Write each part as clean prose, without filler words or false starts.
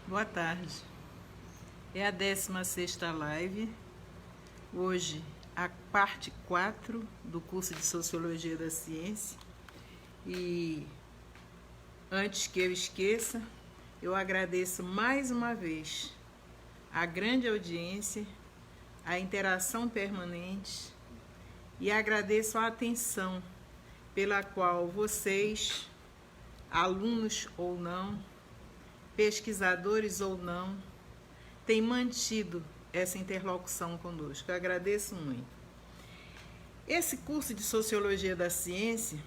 Boa tarde. É a 16ª live. Hoje, a parte 4 do curso de Sociologia da Ciência. E antes que eu esqueça, eu agradeço mais uma vez a grande audiência, a interação permanente e agradeço a atenção pela qual vocês, alunos ou não, pesquisadores ou não, têm mantido essa interlocução conosco. Eu agradeço muito. Esse curso de Sociologia da Ciência,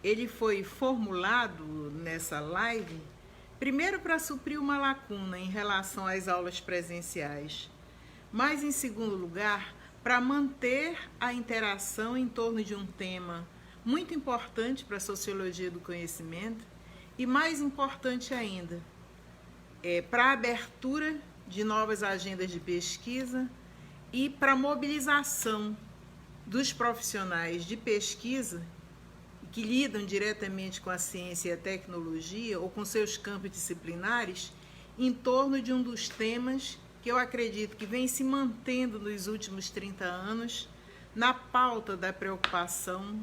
ele foi formulado nessa live, primeiro para suprir uma lacuna em relação às aulas presenciais, mas em segundo lugar, para manter a interação em torno de um tema muito importante para a sociologia do conhecimento e, mais importante ainda, para a abertura de novas agendas de pesquisa e para a mobilização dos profissionais de pesquisa que lidam diretamente com a ciência e a tecnologia ou com seus campos disciplinares em torno de um dos temas que eu acredito que vem se mantendo nos últimos 30 anos na pauta da preocupação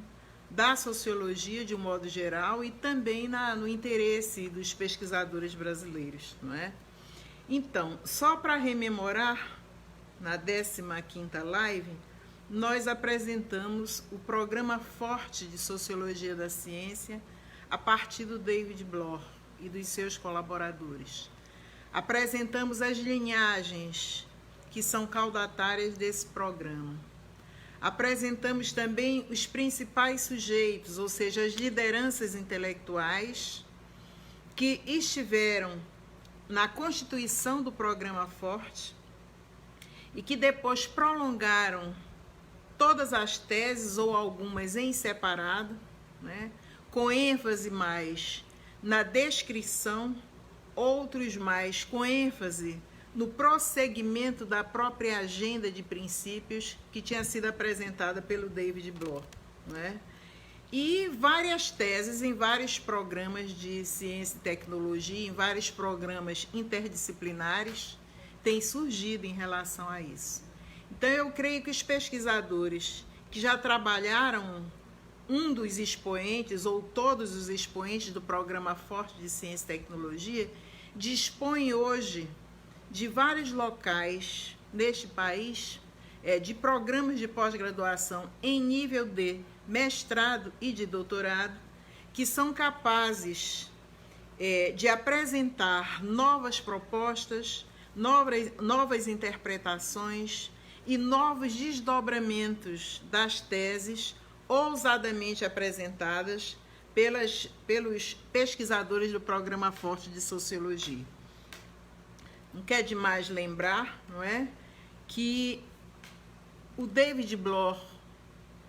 da sociologia de um modo geral e também no interesse dos pesquisadores brasileiros, não é? Então, só para rememorar, na 15ª live, nós apresentamos o programa forte de Sociologia da Ciência a partir do David Bloor e dos seus colaboradores. Apresentamos as linhagens que são caudatárias desse programa. Apresentamos também os principais sujeitos, ou seja, as lideranças intelectuais que estiveram na constituição do programa forte e que depois prolongaram todas as teses ou algumas em separado, né, com ênfase mais na descrição, outros mais com ênfase no prosseguimento da própria agenda de princípios que tinha sido apresentada pelo David Bloor, né? E várias teses em vários programas de ciência e tecnologia, em vários programas interdisciplinares, têm surgido em relação a isso. Então, eu creio que os pesquisadores que já trabalharam um dos expoentes ou todos os expoentes do Programa Forte de Ciência e Tecnologia dispõem hoje de vários locais neste país, de programas de pós-graduação em nível de mestrado e de doutorado, que são capazes de apresentar novas propostas, novas interpretações e novos desdobramentos das teses ousadamente apresentadas pelos pesquisadores do Programa Forte de Sociologia. Não quer demais lembrar, não é, que o David Bloor,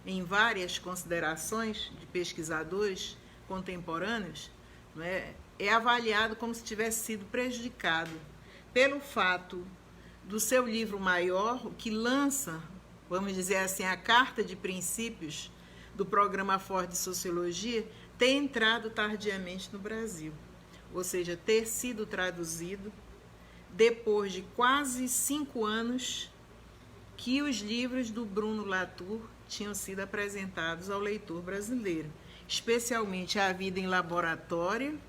em várias considerações de pesquisadores contemporâneos, não é avaliado como se tivesse sido prejudicado pelo fato do seu livro maior, o que lança, vamos dizer assim, a carta de princípios do Programa Forte de Sociologia, ter entrado tardiamente no Brasil, ou seja, ter sido traduzido depois de quase 5 anos que os livros do Bruno Latour tinham sido apresentados ao leitor brasileiro, especialmente A Vida em Laboratório,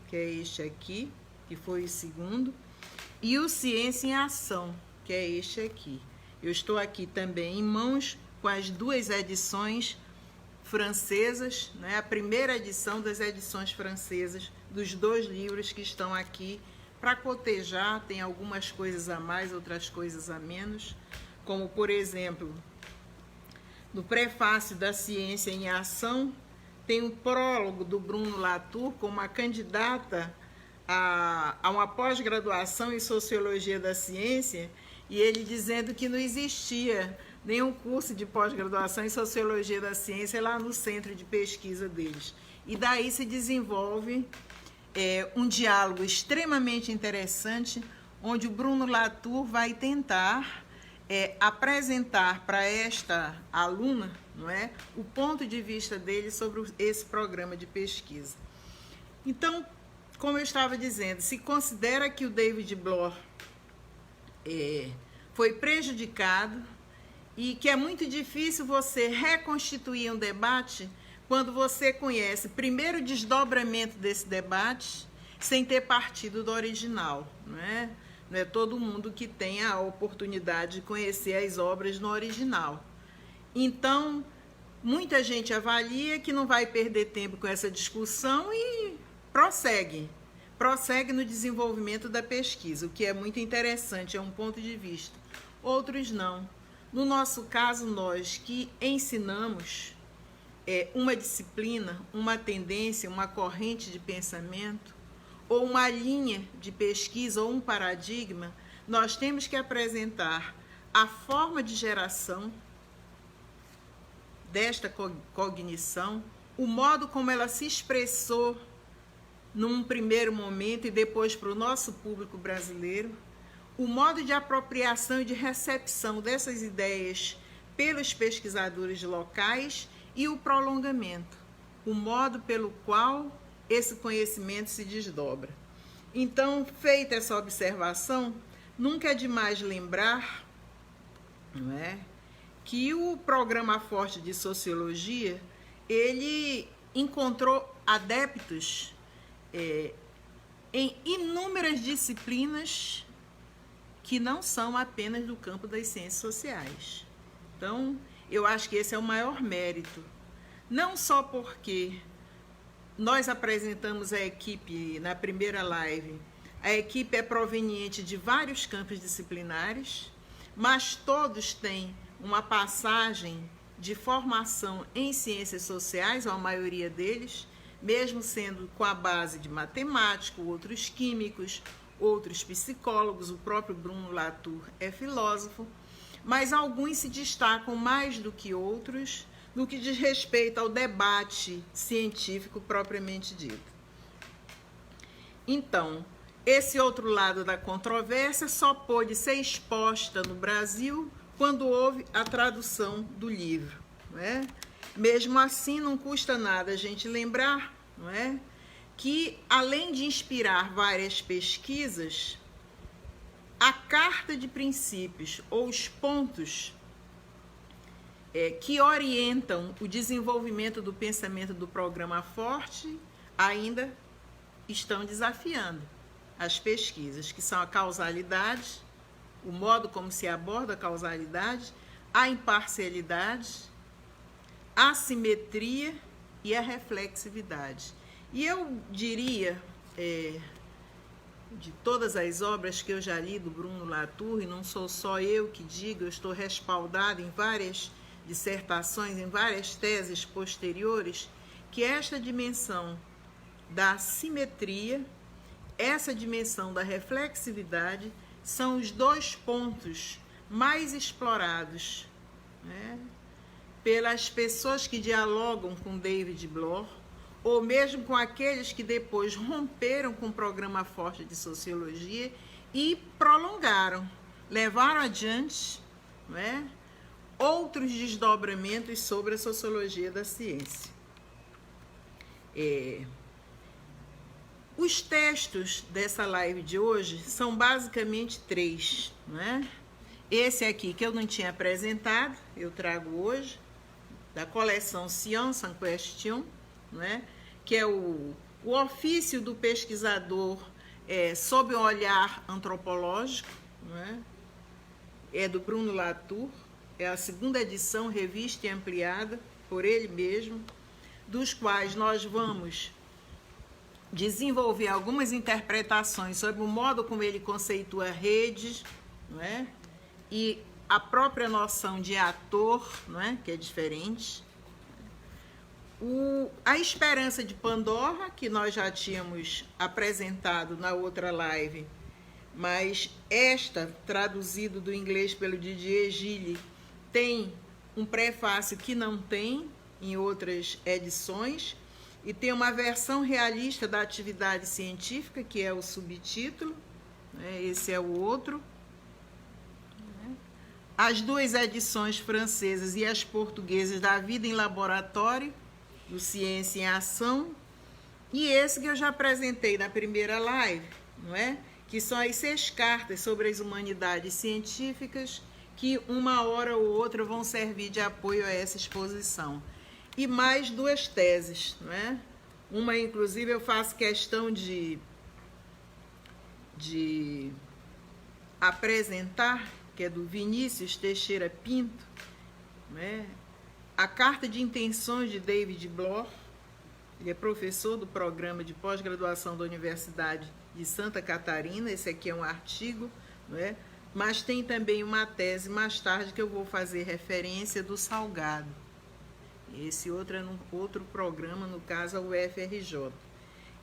que é este aqui, que foi o segundo, e o Ciência em Ação, que é este aqui. Eu estou aqui também em mãos com as duas edições francesas, né? A primeira edição das edições francesas dos dois livros que estão aqui para cotejar. Tem algumas coisas a mais, outras coisas a menos, como, por exemplo, no prefácio da Ciência em Ação, tem um prólogo do Bruno Latour como uma candidata a uma pós-graduação em Sociologia da Ciência, e ele dizendo que não existia nenhum curso de pós-graduação em Sociologia da Ciência lá no centro de pesquisa deles. E daí se desenvolve um diálogo extremamente interessante, onde o Bruno Latour vai tentar apresentar para esta aluna, não é, o ponto de vista dele sobre esse programa de pesquisa. Então, como eu estava dizendo, se considera que o David Bloor foi prejudicado e que é muito difícil você reconstituir um debate quando você conhece primeiro o desdobramento desse debate sem ter partido do original, não é? Não é todo mundo que tem a oportunidade de conhecer as obras no original. Então, muita gente avalia que não vai perder tempo com essa discussão e prossegue no desenvolvimento da pesquisa, o que é muito interessante, é um ponto de vista. Outros não. No nosso caso, nós que ensinamos uma disciplina, uma tendência, uma corrente de pensamento, ou uma linha de pesquisa, ou um paradigma, nós temos que apresentar a forma de geração desta cognição, o modo como ela se expressou num primeiro momento e depois para o nosso público brasileiro, o modo de apropriação e de recepção dessas ideias pelos pesquisadores locais e o prolongamento, o modo pelo qual esse conhecimento se desdobra. Então, feita essa observação, nunca é demais lembrar, não é, que o Programa Forte de Sociologia, ele encontrou adeptos em inúmeras disciplinas que não são apenas do campo das ciências sociais. Então, eu acho que esse é o maior mérito. Não só porque nós apresentamos a equipe na primeira live, a equipe é proveniente de vários campos disciplinares, mas todos têm uma passagem de formação em ciências sociais, ou a maioria deles, mesmo sendo com a base de matemático, outros químicos, outros psicólogos, o próprio Bruno Latour é filósofo, mas alguns se destacam mais do que outros no que diz respeito ao debate científico propriamente dito. Então, esse outro lado da controvérsia só pôde ser exposta no Brasil quando houve a tradução do livro, não é? Mesmo assim, não custa nada a gente lembrar, não é, que, além de inspirar várias pesquisas, a Carta de Princípios, ou os pontos que orientam o desenvolvimento do pensamento do Programa Forte, ainda estão desafiando as pesquisas, que são a causalidade, o modo como se aborda a causalidade, a imparcialidade, a simetria e a reflexividade. E eu diria, de todas as obras que eu já li do Bruno Latour, e não sou só eu que digo, eu estou respaldado em várias dissertações, em várias teses posteriores, que esta dimensão da simetria, essa dimensão da reflexividade, são os dois pontos mais explorados, né, pelas pessoas que dialogam com David Bloor, ou mesmo com aqueles que depois romperam com o Programa Forte de Sociologia e prolongaram, levaram adiante, não é, outros desdobramentos sobre a sociologia da ciência. Os textos dessa live de hoje são basicamente 3, não é? Esse aqui que eu não tinha apresentado, eu trago hoje, da coleção Science en Question, não é? Que é o ofício do pesquisador sob um olhar antropológico, não é? É do Bruno Latour, é a 2ª edição, revista e ampliada por ele mesmo, dos quais nós vamos desenvolver algumas interpretações sobre o modo como ele conceitua redes, não é? E a própria noção de ator, não é? Que é diferente. A Esperança de Pandora, que nós já tínhamos apresentado na outra live, mas esta, traduzido do inglês pelo Didier Gilles, tem um prefácio que não tem em outras edições, e tem uma versão realista da atividade científica, que é o subtítulo, né? Esse é o outro. As 2 edições francesas e as portuguesas da Vida em Laboratório, do Ciência em Ação, E esse que eu já apresentei na primeira live, não é? Que são as 6 cartas sobre as humanidades científicas que uma hora ou outra vão servir de apoio a essa exposição. E mais 2 teses, não é? Uma, inclusive, eu faço questão de apresentar, que é do Vinícius Teixeira Pinto, né? A carta de intenções de David Bloor. Ele é professor do programa de pós-graduação da Universidade de Santa Catarina. Esse aqui é um artigo, não é? Mas tem também uma tese mais tarde que eu vou fazer referência do Salgado. Esse outro é num outro programa, no caso a UFRJ.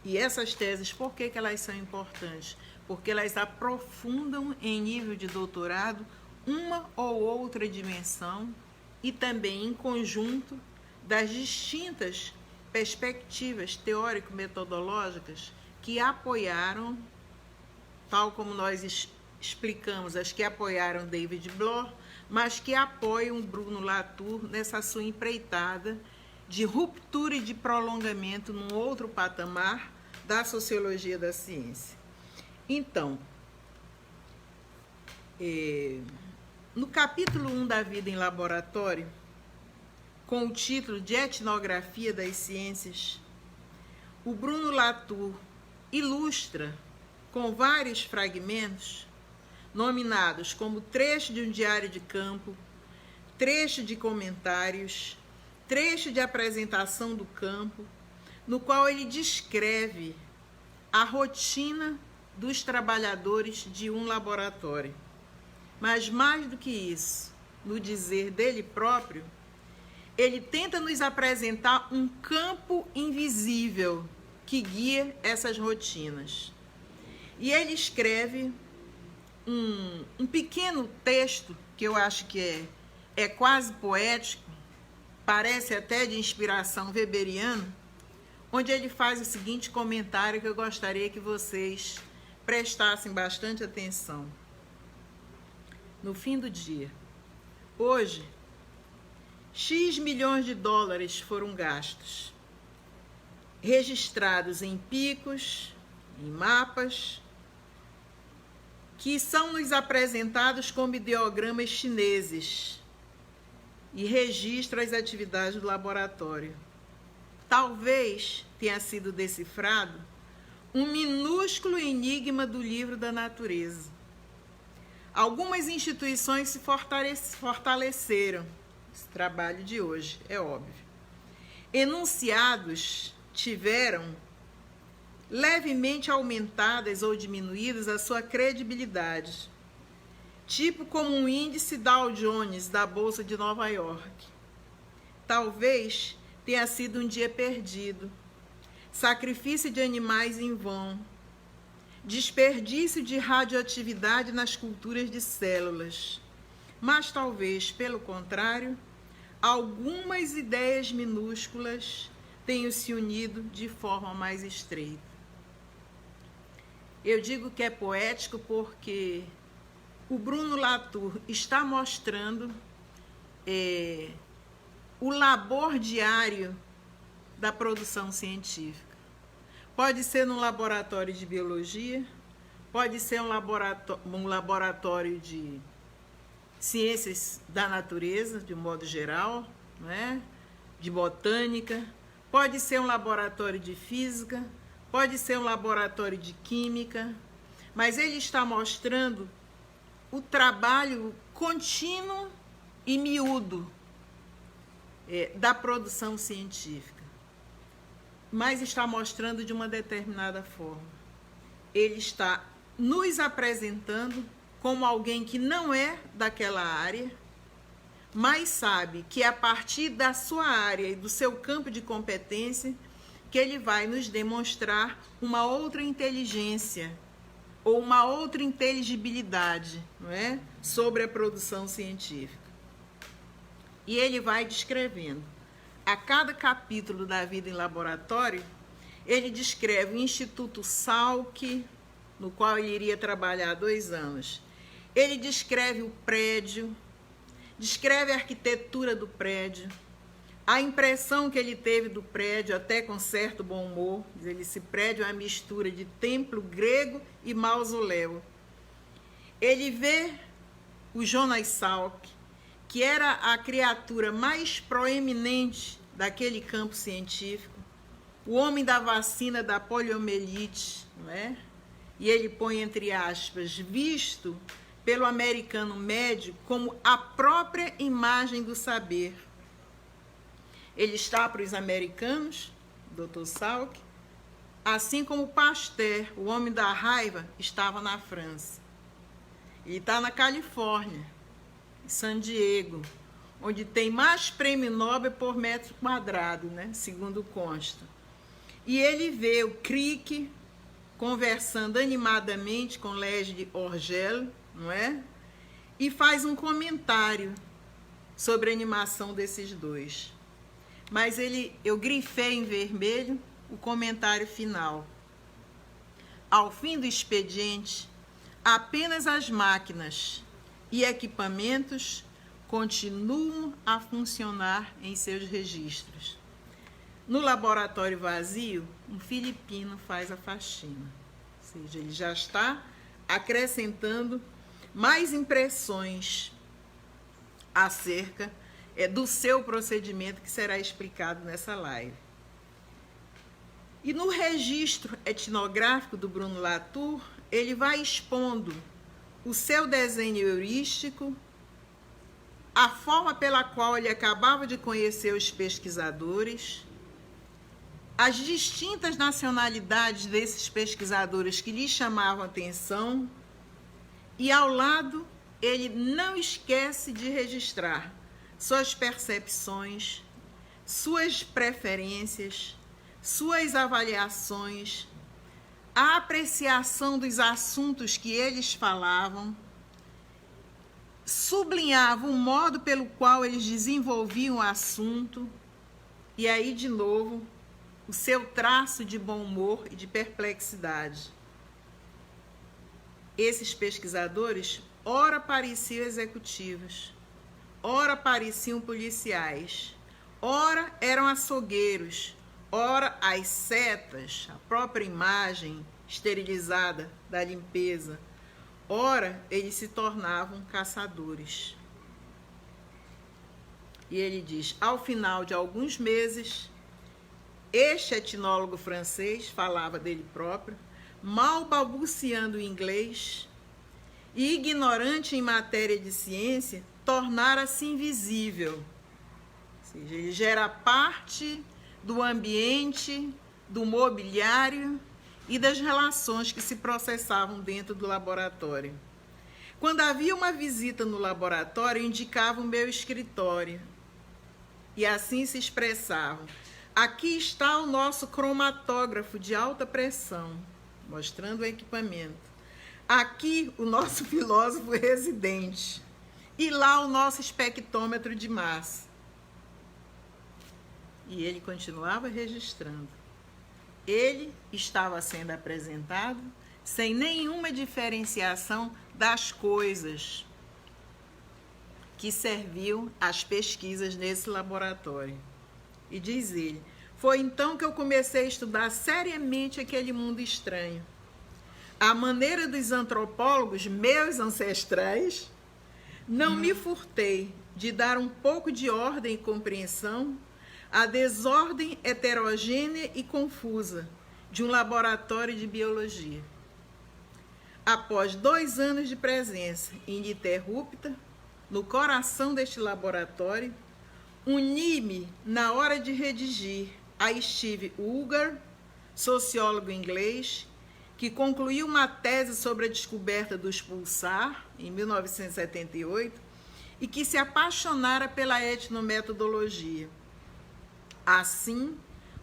E essas teses, por que elas são importantes? Porque elas aprofundam em nível de doutorado uma ou outra dimensão e também em conjunto das distintas perspectivas teórico-metodológicas que apoiaram, tal como nós explicamos, as que apoiaram David Bloor, mas que apoiam Bruno Latour nessa sua empreitada de ruptura e de prolongamento num outro patamar da sociologia da ciência. Então, no capítulo 1 da vida em laboratório, com o título de Etnografia das Ciências, o Bruno Latour ilustra com vários fragmentos, nominados como trecho de um diário de campo, trecho de comentários, trecho de apresentação do campo, no qual ele descreve a rotina dos trabalhadores de um laboratório. Mas mais do que isso, no dizer dele próprio, ele tenta nos apresentar um campo invisível que guia essas rotinas. E ele escreve um pequeno texto que eu acho que é quase poético, parece até de inspiração weberiana, onde ele faz o seguinte comentário que eu gostaria que vocês prestassem bastante atenção. No fim do dia, hoje, X milhões de dólares foram gastos, registrados em picos, em mapas, que são nos apresentados como ideogramas chineses e registram as atividades do laboratório. Talvez tenha sido decifrado um minúsculo enigma do livro da natureza. Algumas instituições se fortaleceram. Esse trabalho de hoje, é óbvio. Enunciados tiveram levemente aumentadas ou diminuídas a sua credibilidade, tipo como um índice Dow Jones da Bolsa de Nova York. Talvez tenha sido um dia perdido, sacrifício de animais em vão, desperdício de radioatividade nas culturas de células. Mas talvez, pelo contrário, algumas ideias minúsculas tenham se unido de forma mais estreita. Eu digo que é poético porque o Bruno Latour está mostrando o labor diário da produção científica. Pode ser num laboratório de biologia, pode ser um laboratório de ciências da natureza, de um modo geral, né? De botânica, pode ser um laboratório de física, pode ser um laboratório de química, mas ele está mostrando o trabalho contínuo e miúdo da produção científica, mas está mostrando de uma determinada forma. Ele está nos apresentando como alguém que não é daquela área, mas sabe que é a partir da sua área e do seu campo de competência que ele vai nos demonstrar uma outra inteligência ou uma outra inteligibilidade, não é? Sobre a produção científica. E ele vai descrevendo. A cada capítulo da vida em laboratório, ele descreve o Instituto Salk, no qual ele iria trabalhar 2 anos. Ele descreve o prédio, descreve a arquitetura do prédio, A impressão que ele teve do prédio, até com certo bom humor, esse prédio é uma mistura de templo grego e mausoléu. Ele vê o Jonas Salk, que era a criatura mais proeminente daquele campo científico, o homem da vacina da poliomielite, não é? E ele põe entre aspas, visto pelo americano médio como a própria imagem do saber. Ele está para os americanos, Dr. Salk, assim como Pasteur, o homem da raiva, estava na França. Ele está na Califórnia, em San Diego, onde tem mais prêmio Nobel por metro quadrado, né, segundo consta. E ele vê o Crick conversando animadamente com Leslie Orgel, não é? E faz um comentário sobre a animação desses dois. Mas eu grifei em vermelho o comentário final. Ao fim do expediente, apenas as máquinas e equipamentos continuam a funcionar em seus registros. No laboratório vazio, um filipino faz a faxina. Ou seja, ele já está acrescentando mais impressões acerca do seu procedimento que será explicado nessa live. E no registro etnográfico do Bruno Latour, ele vai expondo o seu desenho heurístico, a forma pela qual ele acabava de conhecer os pesquisadores, as distintas nacionalidades desses pesquisadores que lhe chamavam a atenção, e ao lado ele não esquece de registrar suas percepções, suas preferências, suas avaliações, a apreciação dos assuntos que eles falavam, sublinhava o modo pelo qual eles desenvolviam o assunto, e aí, de novo, o seu traço de bom humor e de perplexidade. Esses pesquisadores, ora pareciam executivos, ora pareciam policiais, ora eram açougueiros, ora as setas, a própria imagem esterilizada da limpeza, ora eles se tornavam caçadores. E ele diz, ao final de alguns meses, este etnólogo francês falava dele próprio, mal balbuciando o inglês e ignorante em matéria de ciência, tornara-se invisível. Ou seja, ele já era parte do ambiente, do mobiliário e das relações que se processavam dentro do laboratório. Quando havia uma visita no laboratório, indicava o meu escritório. E assim se expressavam. Aqui está o nosso cromatógrafo de alta pressão, mostrando o equipamento. Aqui o nosso filósofo residente. E lá o nosso espectrômetro de massa. E ele continuava registrando. Ele estava sendo apresentado sem nenhuma diferenciação das coisas que serviam às pesquisas nesse laboratório. E diz ele, foi então que eu comecei a estudar seriamente aquele mundo estranho. À maneira dos antropólogos, meus ancestrais, não me furtei de dar um pouco de ordem e compreensão à desordem heterogênea e confusa de um laboratório de biologia. Após 2 anos de presença ininterrupta no coração deste laboratório, uni-me na hora de redigir a Steve Ugar, sociólogo inglês, que concluiu uma tese sobre a descoberta dos pulsar, em 1978, e que se apaixonara pela etnometodologia, assim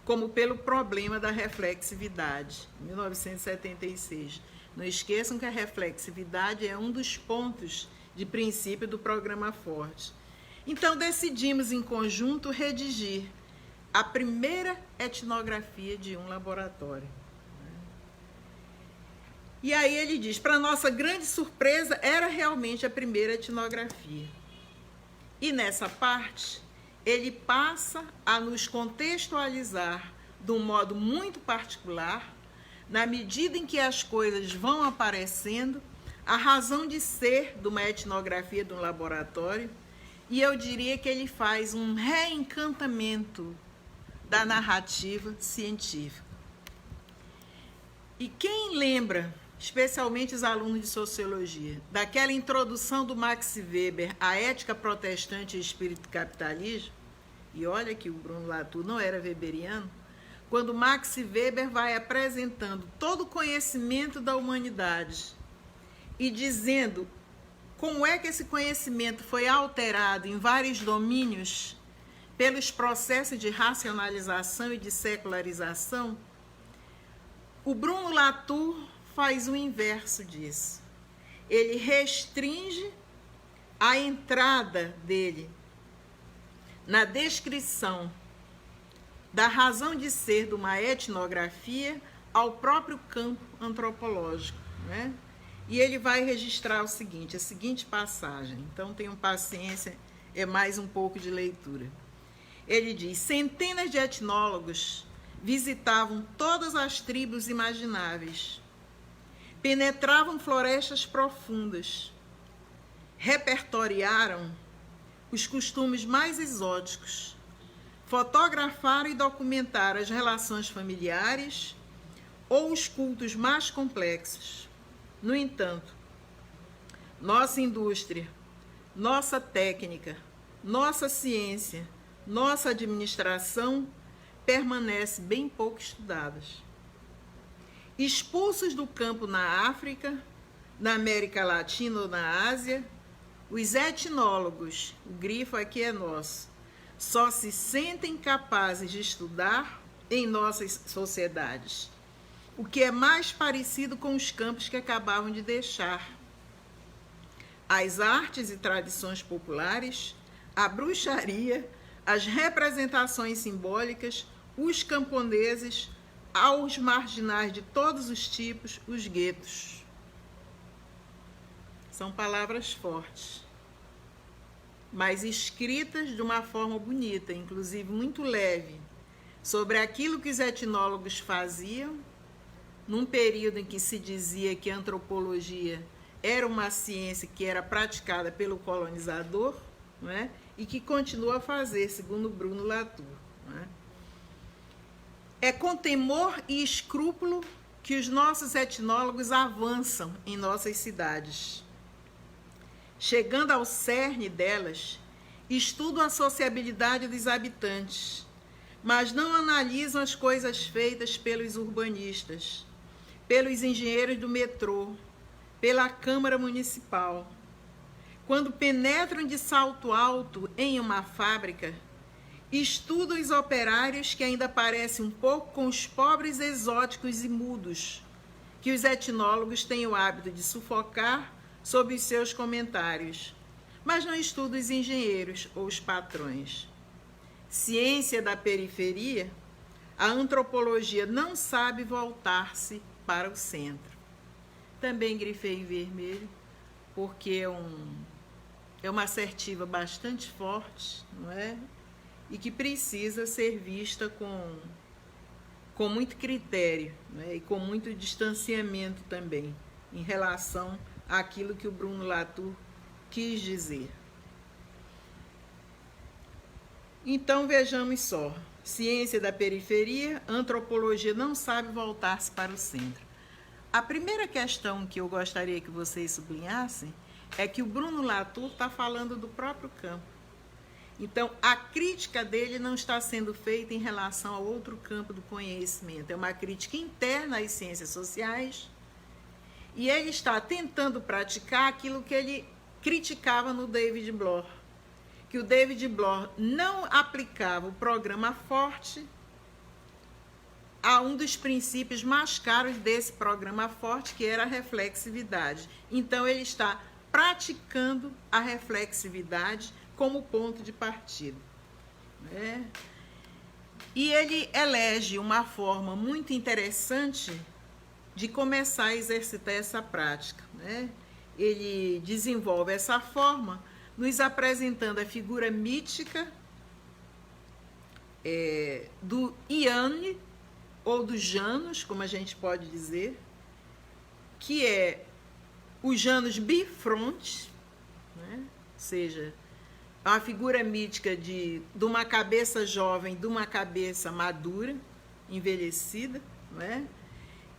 como pelo problema da reflexividade, em 1976. Não esqueçam que a reflexividade é um dos pontos de princípio do programa Forte. Então, decidimos em conjunto redigir a primeira etnografia de um laboratório. E aí ele diz, para nossa grande surpresa, era realmente a primeira etnografia. E nessa parte, ele passa a nos contextualizar de um modo muito particular, na medida em que as coisas vão aparecendo, a razão de ser de uma etnografia de um laboratório, e eu diria que ele faz um reencantamento da narrativa científica. E quem lembra, especialmente os alunos de sociologia, daquela introdução do Max Weber à ética protestante e espírito do capitalismo, e olha que o Bruno Latour não era weberiano, quando Max Weber vai apresentando todo o conhecimento da humanidade e dizendo como é que esse conhecimento foi alterado em vários domínios pelos processos de racionalização e de secularização, o Bruno Latour faz o inverso disso. Ele restringe a entrada dele na descrição da razão de ser de uma etnografia ao próprio campo antropológico, né? E ele vai registrar o seguinte, a seguinte passagem. Então tenham paciência, é mais um pouco de leitura. Ele diz: centenas de etnólogos visitavam todas as tribos imagináveis, penetravam florestas profundas, repertoriaram os costumes mais exóticos, fotografaram e documentaram as relações familiares ou os cultos mais complexos. No entanto, nossa indústria, nossa técnica, nossa ciência, nossa administração permanecem bem pouco estudadas. Expulsos do campo na África, na América Latina ou na Ásia, os etnólogos, o grifo aqui é nosso, só se sentem capazes de estudar em nossas sociedades, o que é mais parecido com os campos que acabavam de deixar. As artes e tradições populares, a bruxaria, as representações simbólicas, os camponeses, aos marginais de todos os tipos, os guetos. São palavras fortes, mas escritas de uma forma bonita, inclusive muito leve, sobre aquilo que os etnólogos faziam, num período em que se dizia que a antropologia era uma ciência que era praticada pelo colonizador, não é? E que continua a fazer, segundo Bruno Latour. Não é? É com temor e escrúpulo que os nossos etnólogos avançam em nossas cidades. Chegando ao cerne delas, estudam a sociabilidade dos habitantes, mas não analisam as coisas feitas pelos urbanistas, pelos engenheiros do metrô, pela Câmara Municipal. Quando penetram de salto alto em uma fábrica, estudam os operários que ainda parecem um pouco com os pobres exóticos e mudos, que os etnólogos têm o hábito de sufocar sob os seus comentários, mas não estudam os engenheiros ou os patrões. Ciência da periferia, a antropologia não sabe voltar-se para o centro. Também grifei em vermelho, porque é uma assertiva bastante forte, não é? E que precisa ser vista com muito critério, né? E com muito distanciamento também, em relação àquilo que o Bruno Latour quis dizer. Então, vejamos só. Ciência da periferia, antropologia não sabe voltar-se para o centro. A primeira questão que eu gostaria que vocês sublinhassem é que o Bruno Latour está falando do próprio campo. Então, a crítica dele não está sendo feita em relação a outro campo do conhecimento. É uma crítica interna às ciências sociais e ele está tentando praticar aquilo que ele criticava no David Bloor, que o David Bloor não aplicava o programa Forte a um dos princípios mais caros desse programa Forte, que era a reflexividade. Então, ele está praticando a reflexividade como ponto de partida. Né? E ele elege uma forma muito interessante de começar a exercitar essa prática. Né? Ele desenvolve essa forma nos apresentando a figura mítica do Iane, ou do Janus, como a gente pode dizer, que é o Janus bifronte, né? Ou seja, é uma figura mítica de uma cabeça jovem, de uma cabeça madura, envelhecida, não é?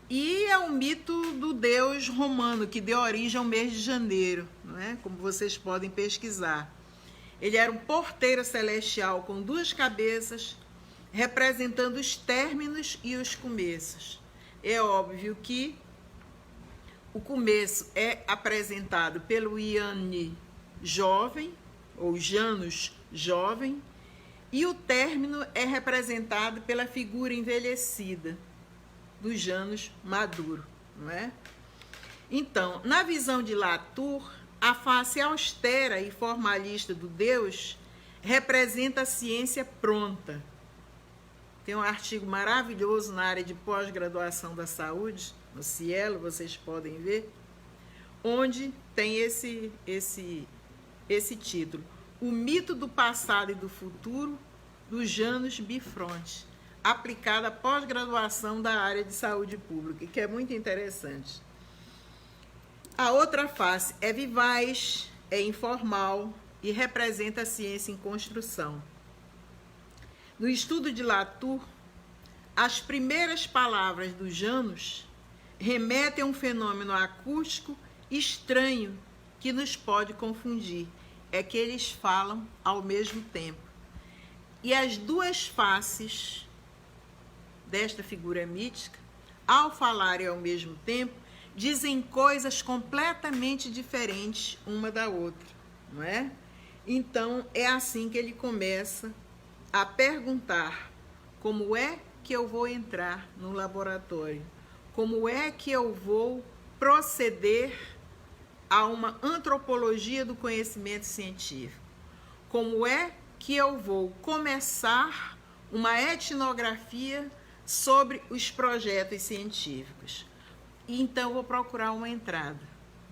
E é um mito do deus romano, que deu origem ao mês de janeiro, não é? Como vocês podem pesquisar. Ele era um porteiro celestial com duas cabeças, representando os términos e os começos. É óbvio que o começo é apresentado pelo Iane jovem, ou Janus jovem, e o término é representado pela figura envelhecida do Janus maduro, não é? Então, na visão de Latour, a face austera e formalista do Deus representa a ciência pronta. Tem um artigo maravilhoso na área de pós-graduação da saúde, no Cielo, vocês podem ver, onde tem esse título: O mito do passado e do futuro do Janus bifronte, aplicado à pós-graduação da área de saúde pública, que é muito interessante. A outra face é vivaz, é informal e representa a ciência em construção. No estudo de Latour, as primeiras palavras do Janus remetem a um fenômeno acústico estranho que nos pode confundir. É que eles falam ao mesmo tempo. E as duas faces desta figura mítica, ao falarem ao mesmo tempo, dizem coisas completamente diferentes uma da outra, não é? Então, é assim que ele começa a perguntar: como é que eu vou entrar no laboratório? Como é que eu vou proceder a uma antropologia do conhecimento científico? Como é que eu vou começar uma etnografia sobre os projetos científicos? E então eu vou procurar uma entrada,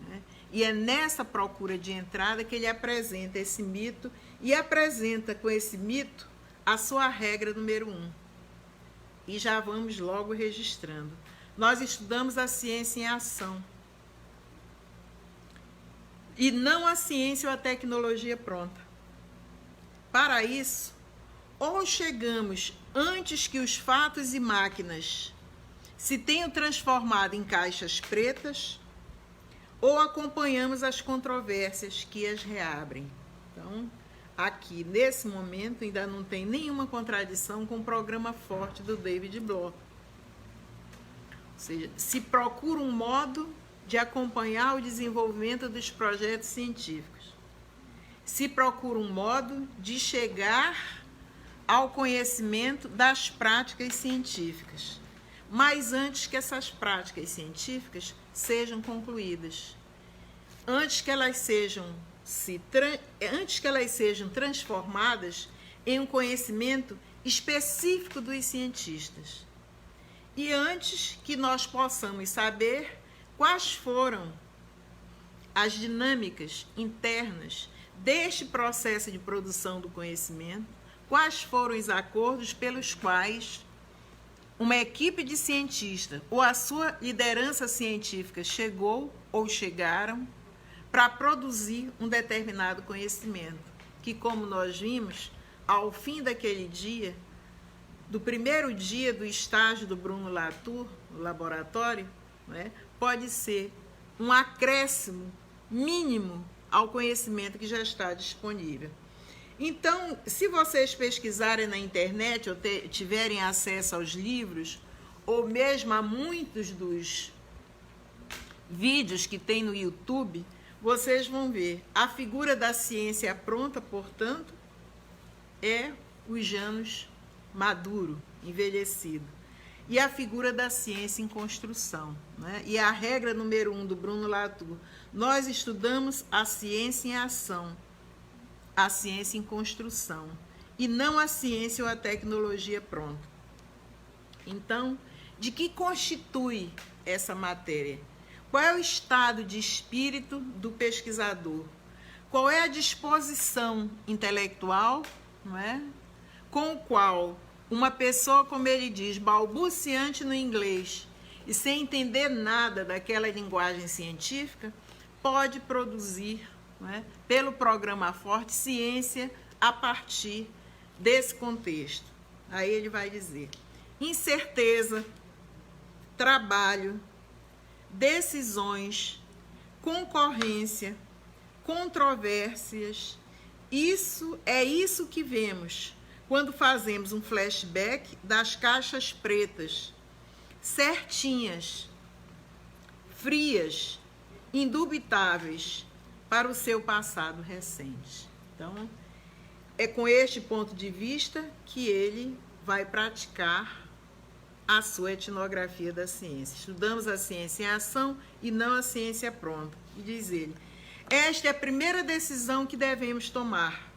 né? E é nessa procura de entrada que ele apresenta esse mito, e apresenta com esse mito a sua regra número 1. E já vamos logo registrando. Nós estudamos a ciência em ação, e não a ciência ou a tecnologia pronta. Para isso, ou chegamos antes que os fatos e máquinas se tenham transformado em caixas pretas, ou acompanhamos as controvérsias que as reabrem. Então, aqui, nesse momento, ainda não tem nenhuma contradição com o programa forte do David Bloch. Ou seja, se procura um modo de acompanhar o desenvolvimento dos projetos científicos. Se procura um modo de chegar ao conhecimento das práticas científicas, mas antes que essas práticas científicas sejam concluídas, antes que elas sejam transformadas em um conhecimento específico dos cientistas, e antes que nós possamos saber quais foram as dinâmicas internas deste processo de produção do conhecimento, quais foram os acordos pelos quais uma equipe de cientistas ou a sua liderança científica chegou ou chegaram para produzir um determinado conhecimento, que, como nós vimos, ao fim daquele dia, do primeiro dia do estágio do Bruno Latour, no laboratório, né, pode ser um acréscimo mínimo ao conhecimento que já está disponível. Então, se vocês pesquisarem na internet ou tiverem acesso aos livros, ou mesmo a muitos dos vídeos que tem no YouTube, vocês vão ver a figura da ciência pronta, portanto, é o Janus maduro, envelhecido. E a figura da ciência em construção, né? E a regra número 1 do Bruno Latour: nós estudamos a ciência em ação, a ciência em construção, e não a ciência ou a tecnologia pronta. Então, de que constitui essa matéria? Qual é o estado de espírito do pesquisador? Qual é a disposição intelectual, não é? com o qual uma pessoa, como ele diz, balbuciante no inglês e sem entender nada daquela linguagem científica, pode produzir, não é, pelo programa Forte, ciência a partir desse contexto. Aí ele vai dizer: incerteza, trabalho, decisões, concorrência, controvérsias, isso que vemos quando fazemos um flashback das caixas pretas, certinhas, frias, indubitáveis para o seu passado recente. Então, é com este ponto de vista que ele vai praticar a sua etnografia da ciência. Estudamos a ciência em ação e não a ciência pronta. E diz ele: esta é a primeira decisão que devemos tomar.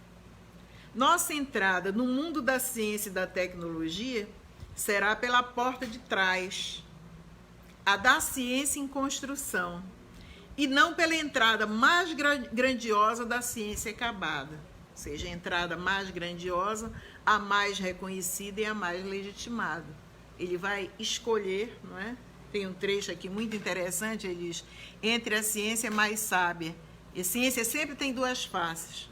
Nossa entrada no mundo da ciência e da tecnologia será pela porta de trás, a da ciência em construção, e não pela entrada mais grandiosa da ciência acabada, ou seja, a entrada mais grandiosa, a mais reconhecida e a mais legitimada. Ele vai escolher, não é? Tem um trecho aqui muito interessante, ele diz: entre a ciência mais sábia. E a ciência sempre tem duas faces,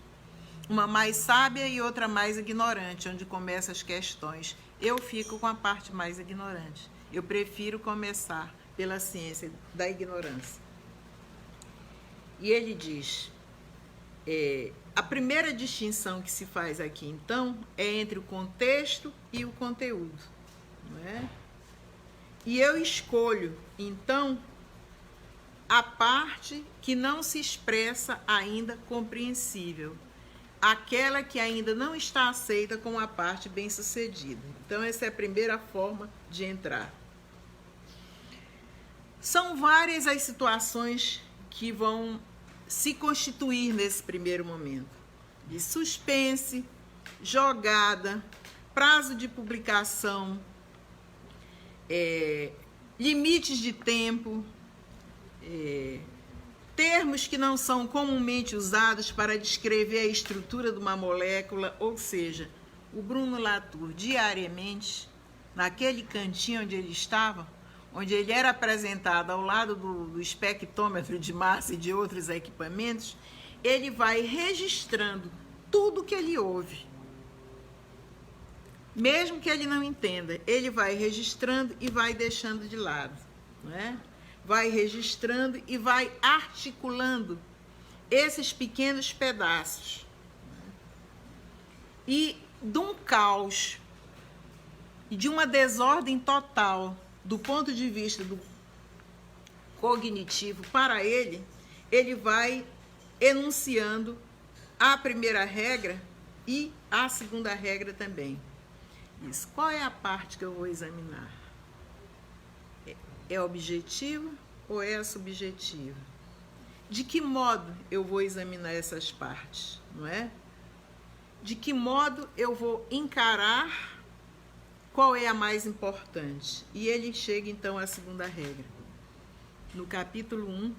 uma mais sábia e outra mais ignorante, onde começam as questões. Eu fico com a parte mais ignorante. Eu prefiro começar pela ciência da ignorância. E ele diz, a primeira distinção que se faz aqui, então, é entre o contexto e o conteúdo, não é? E eu escolho, então, a parte que não se expressa ainda compreensível, aquela que ainda não está aceita como a parte bem-sucedida. Então, essa é a primeira forma de entrar. São várias as situações que vão se constituir nesse primeiro momento. De suspense, jogada, prazo de publicação, limites de tempo, termos que não são comumente usados para descrever a estrutura de uma molécula, ou seja, o Bruno Latour, diariamente, naquele cantinho onde ele estava, onde ele era apresentado ao lado do espectrômetro de massa e de outros equipamentos, ele vai registrando tudo que ele ouve. Mesmo que ele não entenda, ele vai registrando e vai deixando de lado, não é? Vai registrando e vai articulando esses pequenos pedaços. E de um caos e de uma desordem total do ponto de vista do cognitivo para ele, ele vai enunciando a primeira regra e a segunda regra também. Isso. Qual é a parte que eu vou examinar? É objetiva ou é subjetiva? De que modo eu vou examinar essas partes, não é? De que modo eu vou encarar qual é a mais importante? E ele chega então à segunda regra, no capítulo 1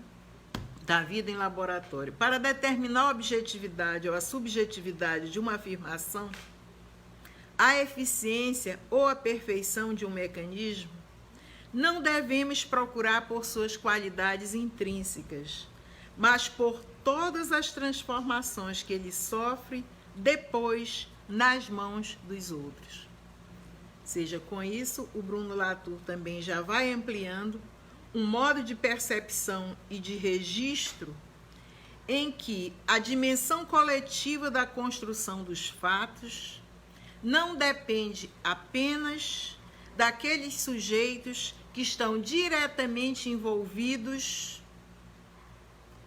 da vida em laboratório. Para determinar a objetividade ou a subjetividade de uma afirmação, a eficiência ou a perfeição de um mecanismo, não devemos procurar por suas qualidades intrínsecas, mas por todas as transformações que ele sofre depois nas mãos dos outros. Seja, com isso, o Bruno Latour também já vai ampliando um modo de percepção e de registro em que a dimensão coletiva da construção dos fatos não depende apenas daqueles sujeitos que estão diretamente envolvidos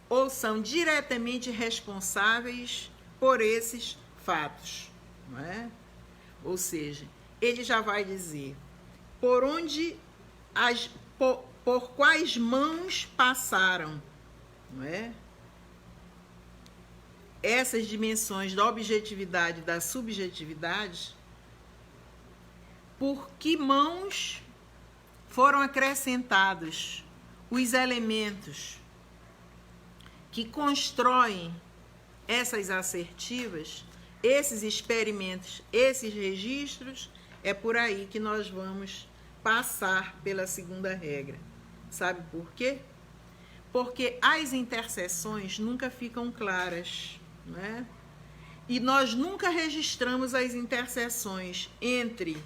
ou são diretamente responsáveis por esses fatos, não é? Ou seja, ele já vai dizer por onde por quais mãos passaram, não é? Essas dimensões da objetividade e da subjetividade, por que mãos foram acrescentados os elementos que constroem essas assertivas esses experimentos, esses registros, é por aí que nós vamos passar pela segunda regra. Sabe por quê? Porque as interseções nunca ficam claras, né? E nós nunca registramos as interseções entre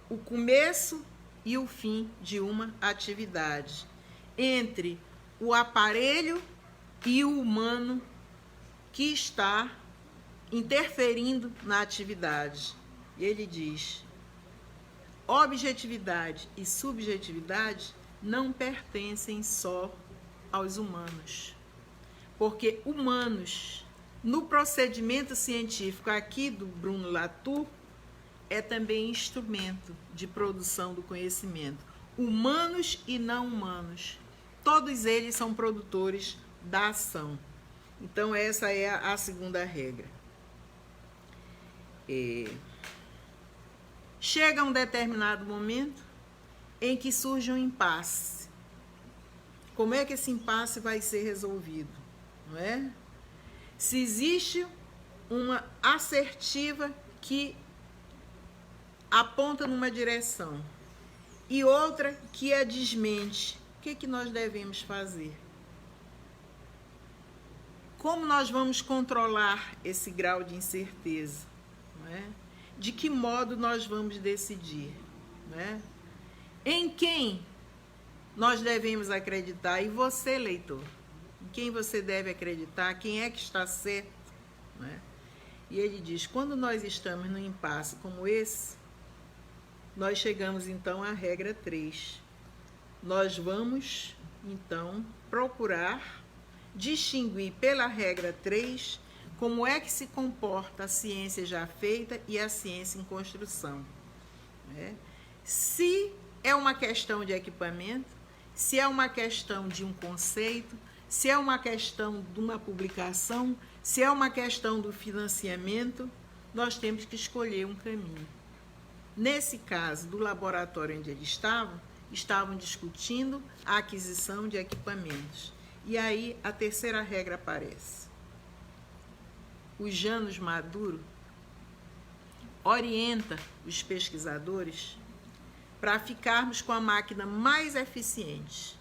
o começo e o fim de uma atividade, entre o aparelho e o humano que está interferindo na atividade. E ele diz: objetividade e subjetividade não pertencem só aos humanos, porque humanos, no procedimento científico aqui do Bruno Latour, é também instrumento de produção do conhecimento. Humanos e não humanos, todos eles são produtores da ação. Então essa é a segunda regra. Chega um determinado momento em que surge um impasse. Como é que esse impasse vai ser resolvido? Não é? Se existe uma assertiva que aponta numa direção e outra que a desmente, o que nós devemos fazer? Como nós vamos controlar esse grau de incerteza? Não é? De que modo nós vamos decidir? Não é? Em quem nós devemos acreditar? E você, leitor, em quem você deve acreditar? Quem é que está certo? Não é? E ele diz: quando nós estamos num impasse como esse, nós chegamos então à regra 3. Nós vamos então procurar distinguir pela regra 3 como é que se comporta a ciência já feita e a ciência em construção. Né? Se é uma questão de equipamento, se é uma questão de um conceito, se é uma questão de uma publicação, se é uma questão do financiamento, nós temos que escolher um caminho. Nesse caso, do laboratório onde eles estavam discutindo a aquisição de equipamentos. E aí a terceira regra aparece. O Janus Maduro orienta os pesquisadores para ficarmos com a máquina mais eficiente,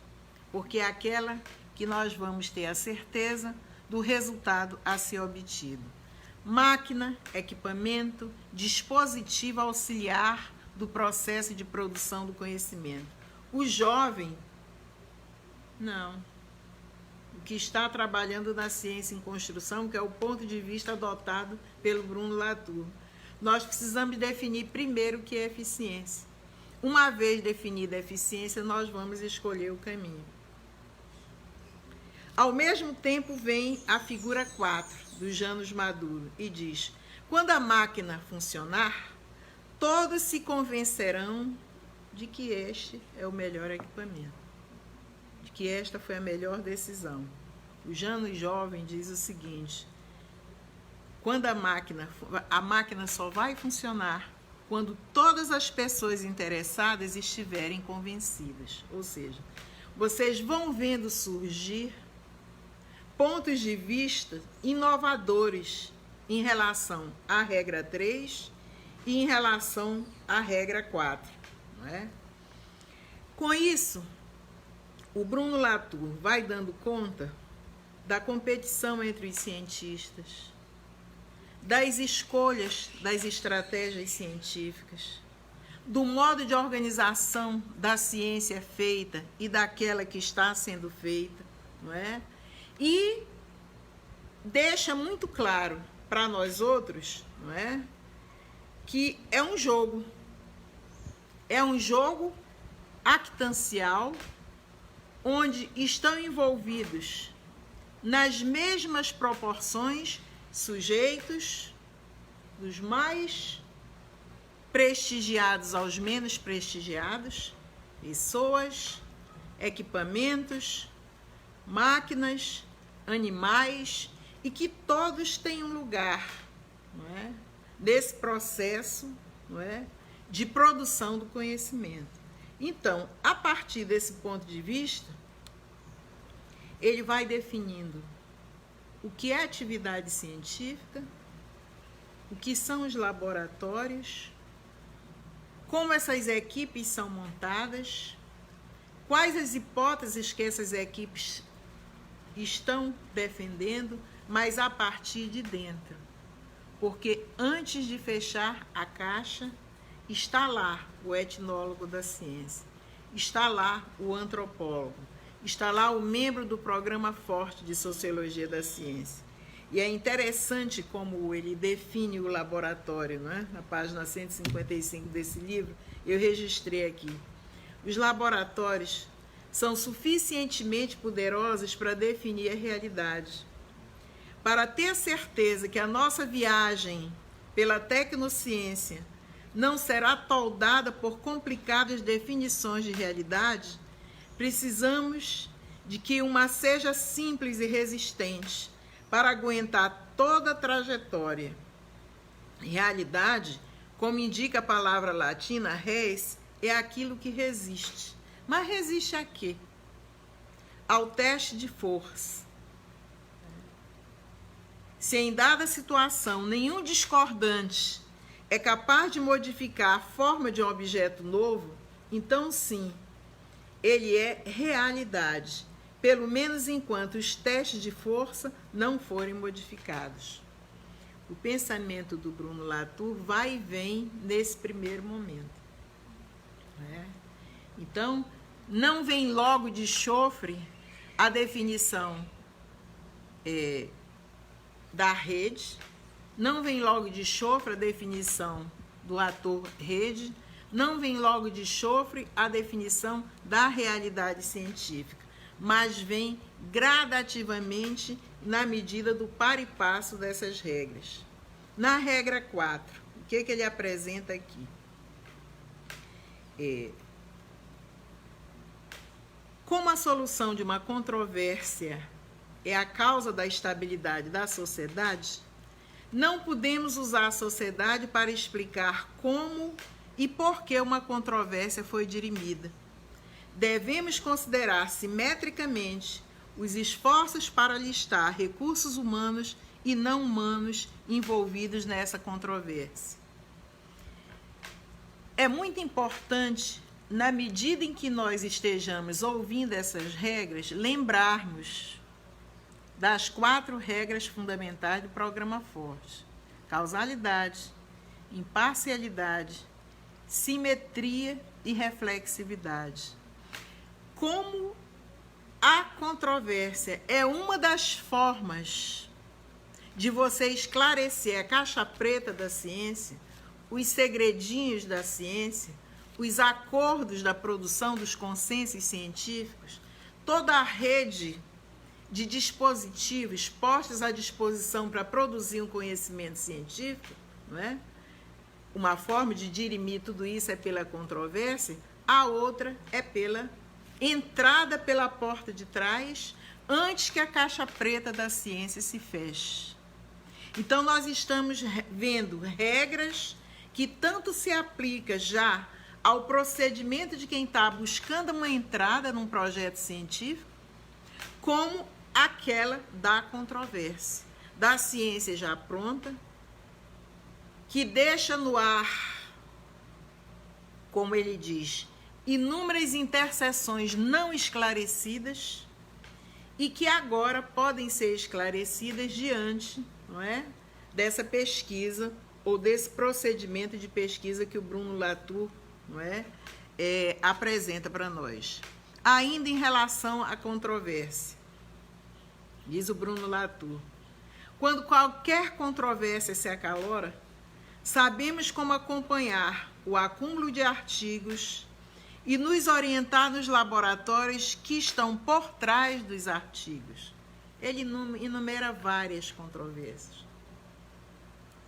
porque é aquela que nós vamos ter a certeza do resultado a ser obtido. Máquina, equipamento, dispositivo auxiliar do processo de produção do conhecimento. O jovem, não. O que está trabalhando na ciência em construção, que é o ponto de vista adotado pelo Bruno Latour. Nós precisamos definir primeiro o que é eficiência. Uma vez definida a eficiência, nós vamos escolher o caminho. Ao mesmo tempo vem a figura 4 do Janus Maduro e diz: quando a máquina funcionar, todos se convencerão de que este é o melhor equipamento, de que esta foi a melhor decisão. O Janus jovem diz o seguinte: quando a máquina só vai funcionar quando todas as pessoas interessadas estiverem convencidas. Ou seja, vocês vão vendo surgir pontos de vista inovadores em relação à regra 3 e em relação à regra 4. Não é? Com isso, o Bruno Latour vai dando conta da competição entre os cientistas, das escolhas das estratégias científicas, do modo de organização da ciência feita e daquela que está sendo feita, não é? E deixa muito claro para nós outros, não é? Que é um jogo actancial, onde estão envolvidos nas mesmas proporções sujeitos, dos mais prestigiados aos menos prestigiados, pessoas, equipamentos, máquinas, animais, e que todos têm um lugar, não é? Nesse processo, não é? De produção do conhecimento. Então, a partir desse ponto de vista, ele vai definindo o que é atividade científica, o que são os laboratórios, como essas equipes são montadas, quais as hipóteses que essas equipes estão defendendo, mas a partir de dentro. Porque antes de fechar a caixa, está lá o etnólogo da ciência, está lá o antropólogo, está lá o membro do programa forte de Sociologia da Ciência. E é interessante como ele define o laboratório, não é? Na página 155 desse livro, eu registrei aqui. Os laboratórios são suficientemente poderosos para definir a realidade. Para ter certeza que a nossa viagem pela tecnociência não será toldada por complicadas definições de realidade, precisamos de que uma seja simples e resistente para aguentar toda a trajetória. Realidade, como indica a palavra latina res, é aquilo que resiste. Mas resiste a quê? Ao teste de força. Se em dada situação nenhum discordante é capaz de modificar a forma de um objeto novo, então sim, ele é realidade, pelo menos enquanto os testes de força não forem modificados. O pensamento do Bruno Latour vai e vem nesse primeiro momento. Então, não vem logo de chofre a definição da rede, não vem logo de chofre a definição do ator rede, não vem logo de chofre a definição da realidade científica, mas vem gradativamente na medida do par e passo dessas regras. Na regra 4, o que ele apresenta aqui? Como a solução de uma controvérsia é a causa da estabilidade da sociedade, não podemos usar a sociedade para explicar como e por que uma controvérsia foi dirimida. Devemos considerar simetricamente os esforços para listar recursos humanos e não humanos envolvidos nessa controvérsia. É muito importante, na medida em que nós estejamos ouvindo essas regras, lembrarmos das 4 regras fundamentais do programa forte: causalidade, imparcialidade, simetria e reflexividade. Como a controvérsia é uma das formas de você esclarecer a caixa preta da ciência, os segredinhos da ciência, os acordos da produção dos consensos científicos, toda a rede de dispositivos postos à disposição para produzir um conhecimento científico, não é? Uma forma de dirimir tudo isso é pela controvérsia, a outra é pela entrada pela porta de trás, antes que a caixa preta da ciência se feche. Então, nós estamos vendo regras que tanto se aplica já ao procedimento de quem está buscando uma entrada num projeto científico, como aquela da controvérsia, da ciência já pronta, que deixa no ar, como ele diz, inúmeras interseções não esclarecidas e que agora podem ser esclarecidas diante, não é, dessa pesquisa ou desse procedimento de pesquisa que o Bruno Latour, não é, apresenta para nós. Ainda em relação à controvérsia, diz o Bruno Latour, quando qualquer controvérsia se acalora, sabemos como acompanhar o acúmulo de artigos e nos orientar nos laboratórios que estão por trás dos artigos. Ele enumera várias controvérsias.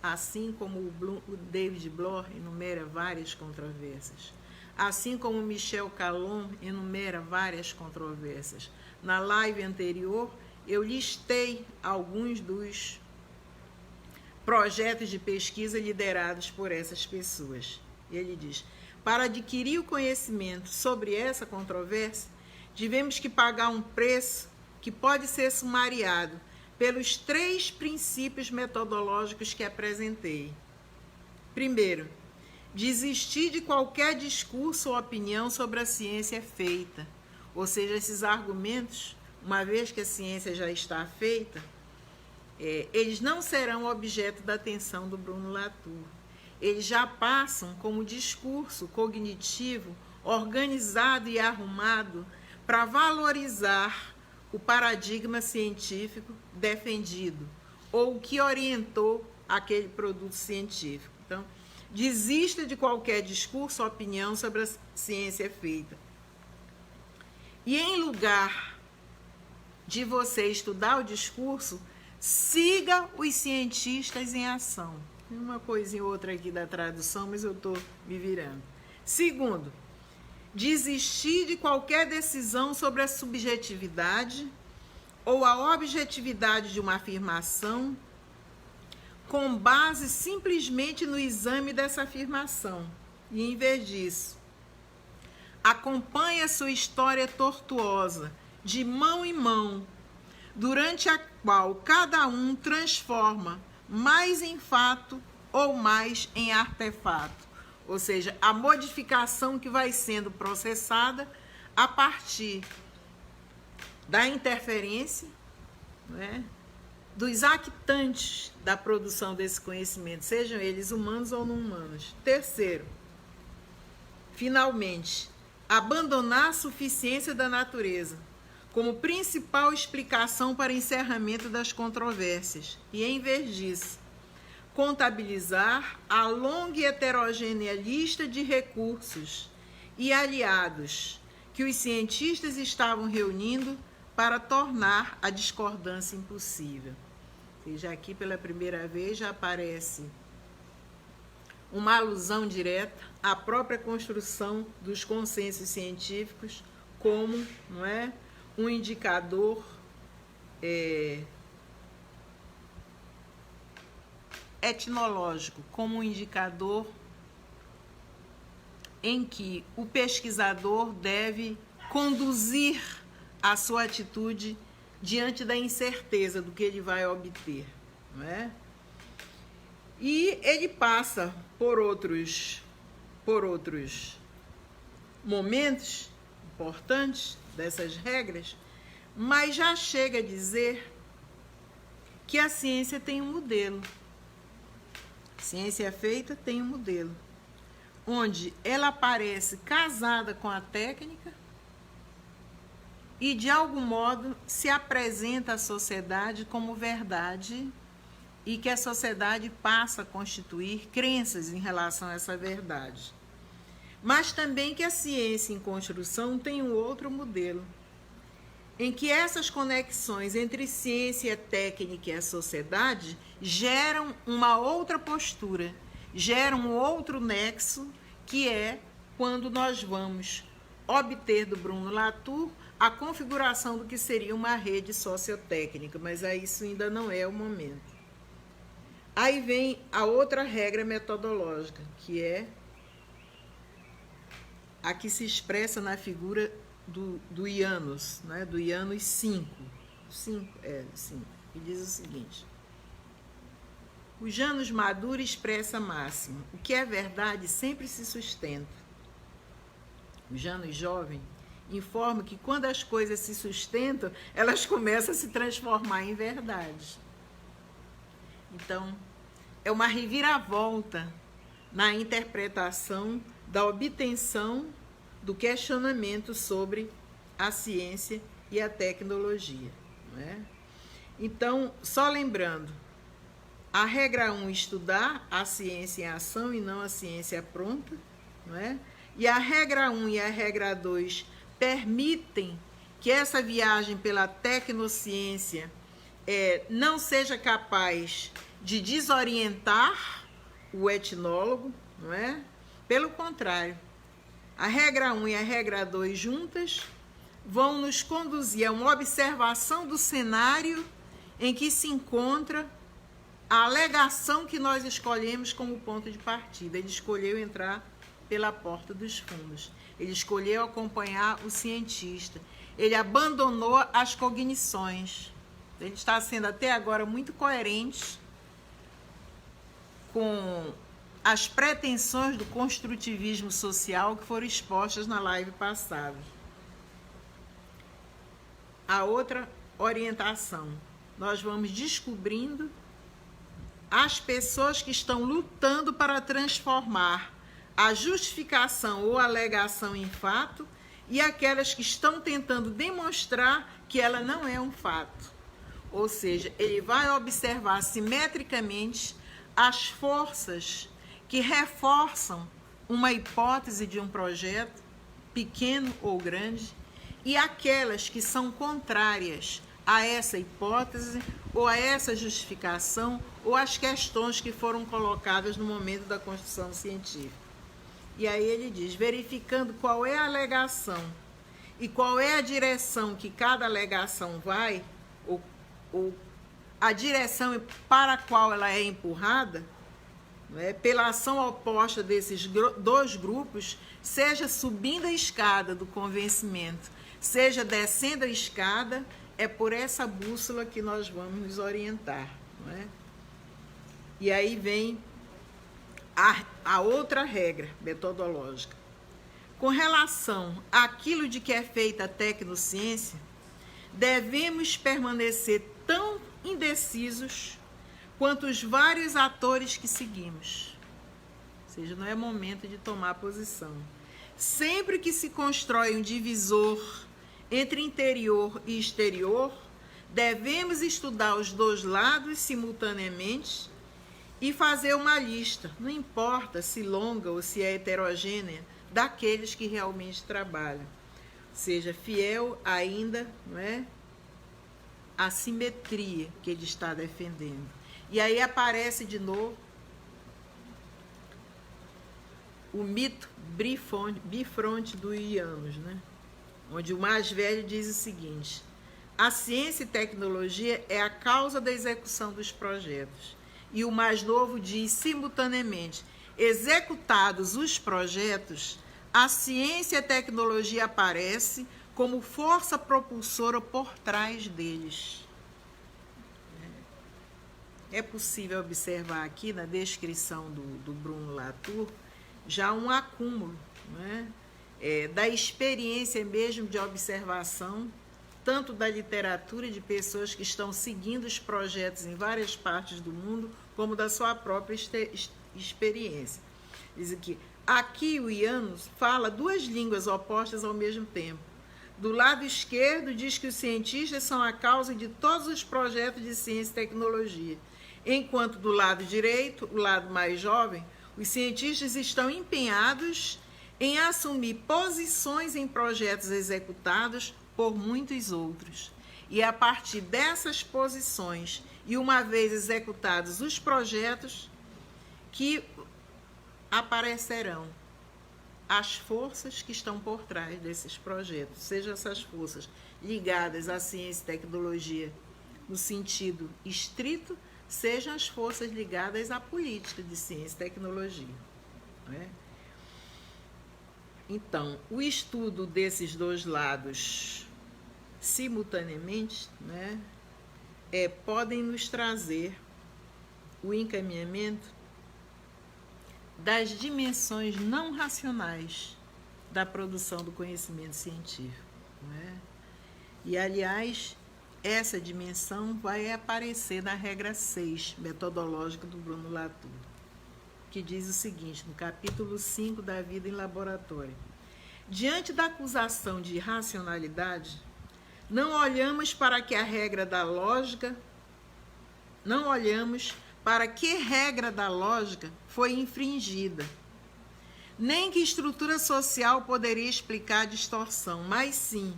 Assim como o David Bloor enumera várias controvérsias. Assim como o Michel Calon enumera várias controvérsias. Na live anterior, eu listei alguns dos projetos de pesquisa liderados por essas pessoas. Ele diz: para adquirir o conhecimento sobre essa controvérsia, tivemos que pagar um preço que pode ser sumariado pelos 3 princípios metodológicos que apresentei. Primeiro, desistir de qualquer discurso ou opinião sobre a ciência feita. Ou seja, esses argumentos, uma vez que a ciência já está feita, eles não serão objeto da atenção do Bruno Latour. Eles já passam como discurso cognitivo organizado e arrumado para valorizar o paradigma científico defendido ou o que orientou aquele produto científico. Então, desista de qualquer discurso ou opinião sobre a ciência feita. E em lugar de você estudar o discurso, siga os cientistas em ação. Tem uma coisinha ou outra aqui da tradução, mas eu estou me virando. Segundo, desistir de qualquer decisão sobre a subjetividade ou a objetividade de uma afirmação com base simplesmente no exame dessa afirmação. E, em vez disso, acompanhe a sua história tortuosa, de mão em mão, durante a qual cada um transforma mais em fato ou mais em artefato. Ou seja, a modificação que vai sendo processada a partir da interferência, né, dos actantes da produção desse conhecimento, sejam eles humanos ou não humanos. Terceiro, finalmente, abandonar a suficiência da natureza como principal explicação para encerramento das controvérsias e, em vez disso, contabilizar a longa e heterogênea lista de recursos e aliados que os cientistas estavam reunindo para tornar a discordância impossível. Ou seja, aqui pela primeira vez já aparece uma alusão direta à própria construção dos consensos científicos como, não é, um indicador etnológico, como um indicador em que o pesquisador deve conduzir a sua atitude diante da incerteza do que ele vai obter, não é? E ele passa por outros momentos importantes dessas regras, mas já chega a dizer que a ciência tem um modelo. A ciência feita tem um modelo, onde ela aparece casada com a técnica e, de algum modo, se apresenta à sociedade como verdade e que a sociedade passa a constituir crenças em relação a essa verdade. Mas também que a ciência em construção tem um outro modelo, em que essas conexões entre ciência, técnica e a sociedade geram uma outra postura, geram um outro nexo, que é quando nós vamos obter do Bruno Latour a configuração do que seria uma rede sociotécnica, mas aí isso ainda não é o momento. Aí vem a outra regra metodológica, que é a que se expressa na figura do Janus, né? Do Janus 5. 5, e diz o seguinte: o Janus maduro expressa a máxima: o que é verdade sempre se sustenta. O Janus jovem informa que quando as coisas se sustentam, elas começam a se transformar em verdade. Então, é uma reviravolta na interpretação da obtenção do questionamento sobre a ciência e a tecnologia, não é? Então, só lembrando, a regra 1, estudar a ciência em ação e não a ciência pronta, não é? E a regra 1 e a regra 2 permitem que essa viagem pela tecnociência não seja capaz de desorientar o etnólogo, não é? Pelo contrário, a regra 1 e a regra 2 juntas vão nos conduzir a uma observação do cenário em que se encontra a alegação que nós escolhemos como ponto de partida. Ele escolheu entrar pela porta dos fundos. Ele escolheu acompanhar o cientista. Ele abandonou as cognições. Ele está sendo até agora muito coerente com as pretensões do construtivismo social que foram expostas na live passada. A outra orientação, nós vamos descobrindo as pessoas que estão lutando para transformar a justificação ou alegação em fato e aquelas que estão tentando demonstrar que ela não é um fato. Ou seja, ele vai observar simetricamente as forças que reforçam uma hipótese de um projeto, pequeno ou grande, e aquelas que são contrárias a essa hipótese ou a essa justificação ou as questões que foram colocadas no momento da construção científica. E aí ele diz, verificando qual é a alegação e qual é a direção que cada alegação vai, ou a direção para a qual ela é empurrada, né, pela ação oposta desses dois grupos, seja subindo a escada do convencimento, seja descendo a escada, é por essa bússola que nós vamos nos orientar. Não é? E aí vem a outra regra metodológica. Com relação àquilo de que é feita a tecnociência, devemos permanecer tão indecisos quanto os vários atores que seguimos. Ou seja, não é momento de tomar posição. Sempre que se constrói um divisor entre interior e exterior, devemos estudar os dois lados simultaneamente e fazer uma lista, não importa se longa ou se é heterogênea, daqueles que realmente trabalham. Seja fiel ainda, não é, à simetria que ele está defendendo. E aí aparece de novo o mito bifronte do Ianos, né? Onde o mais velho diz o seguinte: a ciência e tecnologia é a causa da execução dos projetos. E o mais novo diz simultaneamente: executados os projetos, a ciência e a tecnologia aparece como força propulsora por trás deles. É possível observar aqui na descrição do Bruno Latour já um acúmulo, né, da experiência mesmo de observação, tanto da literatura e de pessoas que estão seguindo os projetos em várias partes do mundo, como da sua própria experiência. Diz aqui o Ianos fala duas línguas opostas ao mesmo tempo. Do lado esquerdo diz que os cientistas são a causa de todos os projetos de ciência e tecnologia, enquanto do lado direito, o lado mais jovem, os cientistas estão empenhados em assumir posições em projetos executados por muitos outros. E a partir dessas posições, e uma vez executados os projetos, que aparecerão as forças que estão por trás desses projetos, sejam essas forças ligadas à ciência e tecnologia no sentido estrito, sejam as forças ligadas à política de ciência e tecnologia. Né? Então, o estudo desses dois lados simultaneamente, né, podem nos trazer o encaminhamento das dimensões não racionais da produção do conhecimento científico. Né? E, aliás, essa dimensão vai aparecer na regra 6, metodológica do Bruno Latour, que diz o seguinte, no capítulo 5 da vida em laboratório: diante da acusação de irracionalidade, não olhamos para que a regra da lógica, não olhamos para que regra da lógica foi infringida, nem que estrutura social poderia explicar a distorção, mas sim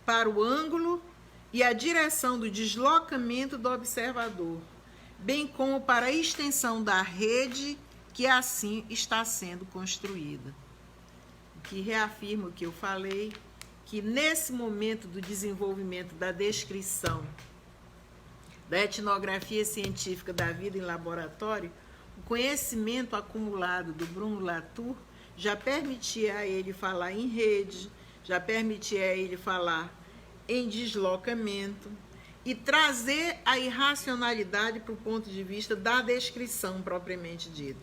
para o ângulo e a direção do deslocamento do observador, bem como para a extensão da rede que assim está sendo construída. Que reafirma o que eu falei, que nesse momento do desenvolvimento da descrição da etnografia científica da vida em laboratório, o conhecimento acumulado do Bruno Latour já permitia a ele falar em rede, já permitia a ele falar em deslocamento, e trazer a irracionalidade para o ponto de vista da descrição propriamente dita.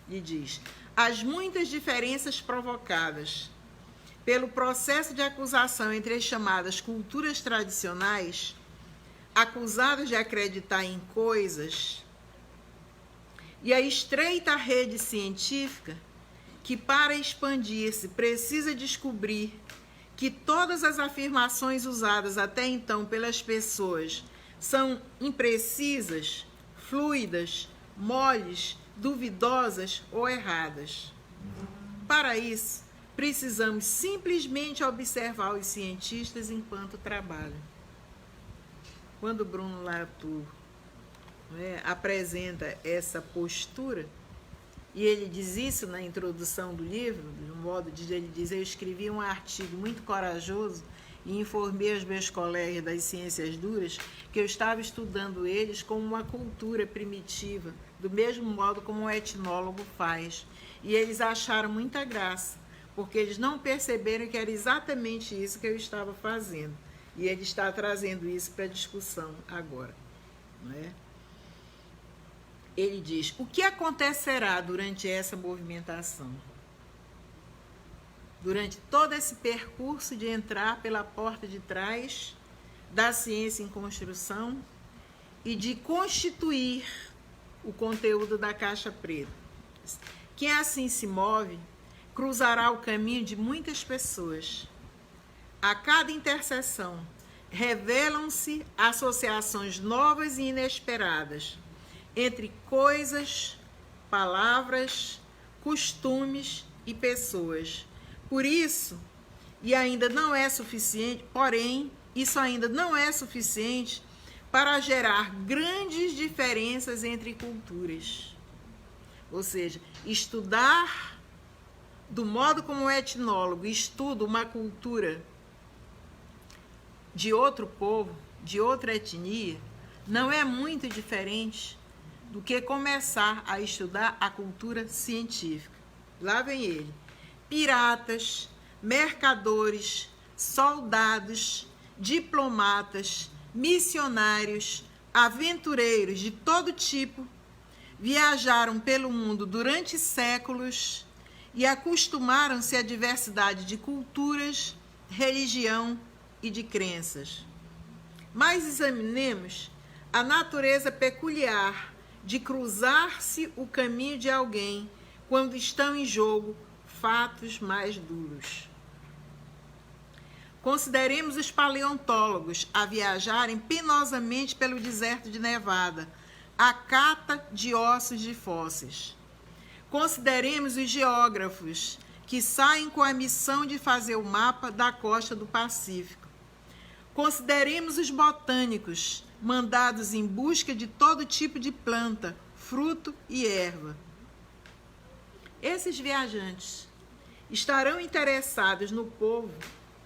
E diz: as muitas diferenças provocadas pelo processo de acusação entre as chamadas culturas tradicionais, acusadas de acreditar em coisas, e a estreita rede científica, que para expandir-se precisa descobrir que todas as afirmações usadas até então pelas pessoas são imprecisas, fluidas, moles, duvidosas ou erradas. Para isso, precisamos simplesmente observar os cientistas enquanto trabalham. Quando Bruno Latour apresenta essa postura, e ele diz isso na introdução do livro, de um modo de ele dizer: eu escrevi um artigo muito corajoso e informei os meus colegas das ciências duras que eu estava estudando eles como uma cultura primitiva, do mesmo modo como um etnólogo faz. E eles acharam muita graça, porque eles não perceberam que era exatamente isso que eu estava fazendo. E ele está trazendo isso para a discussão agora, não é? Ele diz: o que acontecerá durante essa movimentação? Durante todo esse percurso de entrar pela porta de trás da ciência em construção e de constituir o conteúdo da caixa preta. Quem assim se move cruzará o caminho de muitas pessoas. A cada interseção revelam-se associações novas e inesperadas entre coisas, palavras, costumes e pessoas. Por isso, e ainda não é suficiente, porém, isso ainda não é suficiente para gerar grandes diferenças entre culturas. Ou seja, estudar do modo como o etnólogo estuda uma cultura de outro povo, de outra etnia, não é muito diferente do que começar a estudar a cultura científica. Lá vem ele: piratas, mercadores, soldados, diplomatas, missionários, aventureiros de todo tipo viajaram pelo mundo durante séculos e acostumaram-se à diversidade de culturas, religião e de crenças. Mas examinemos a natureza peculiar de cruzar-se o caminho de alguém quando estão em jogo fatos mais duros. Consideremos os paleontólogos a viajarem penosamente pelo deserto de Nevada, à cata de ossos de fósseis. Consideremos os geógrafos que saem com a missão de fazer o mapa da costa do Pacífico. Consideremos os botânicos mandados em busca de todo tipo de planta, fruto e erva. Esses viajantes estarão interessados no povo,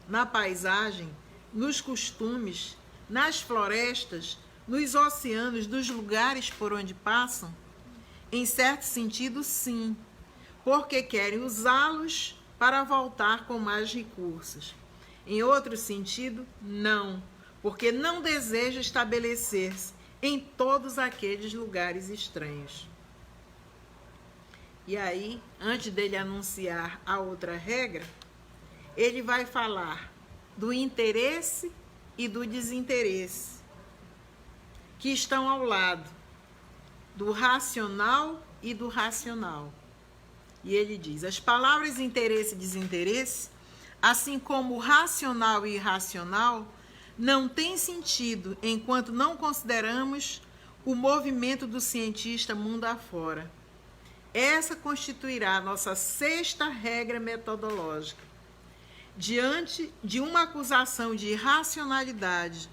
na paisagem, nos costumes, nas florestas, nos oceanos, dos lugares por onde passam? Em certo sentido, sim, porque querem usá-los para voltar com mais recursos. Em outro sentido, não, porque não deseja estabelecer-se em todos aqueles lugares estranhos. E aí, antes dele anunciar a outra regra, ele vai falar do interesse e do desinteresse, que estão ao lado do racional e do racional. E ele diz: as palavras interesse e desinteresse, assim como racional e irracional, não têm sentido enquanto não consideramos o movimento do cientista mundo afora. Essa constituirá a nossa sexta regra metodológica. Diante de uma acusação de irracionalidade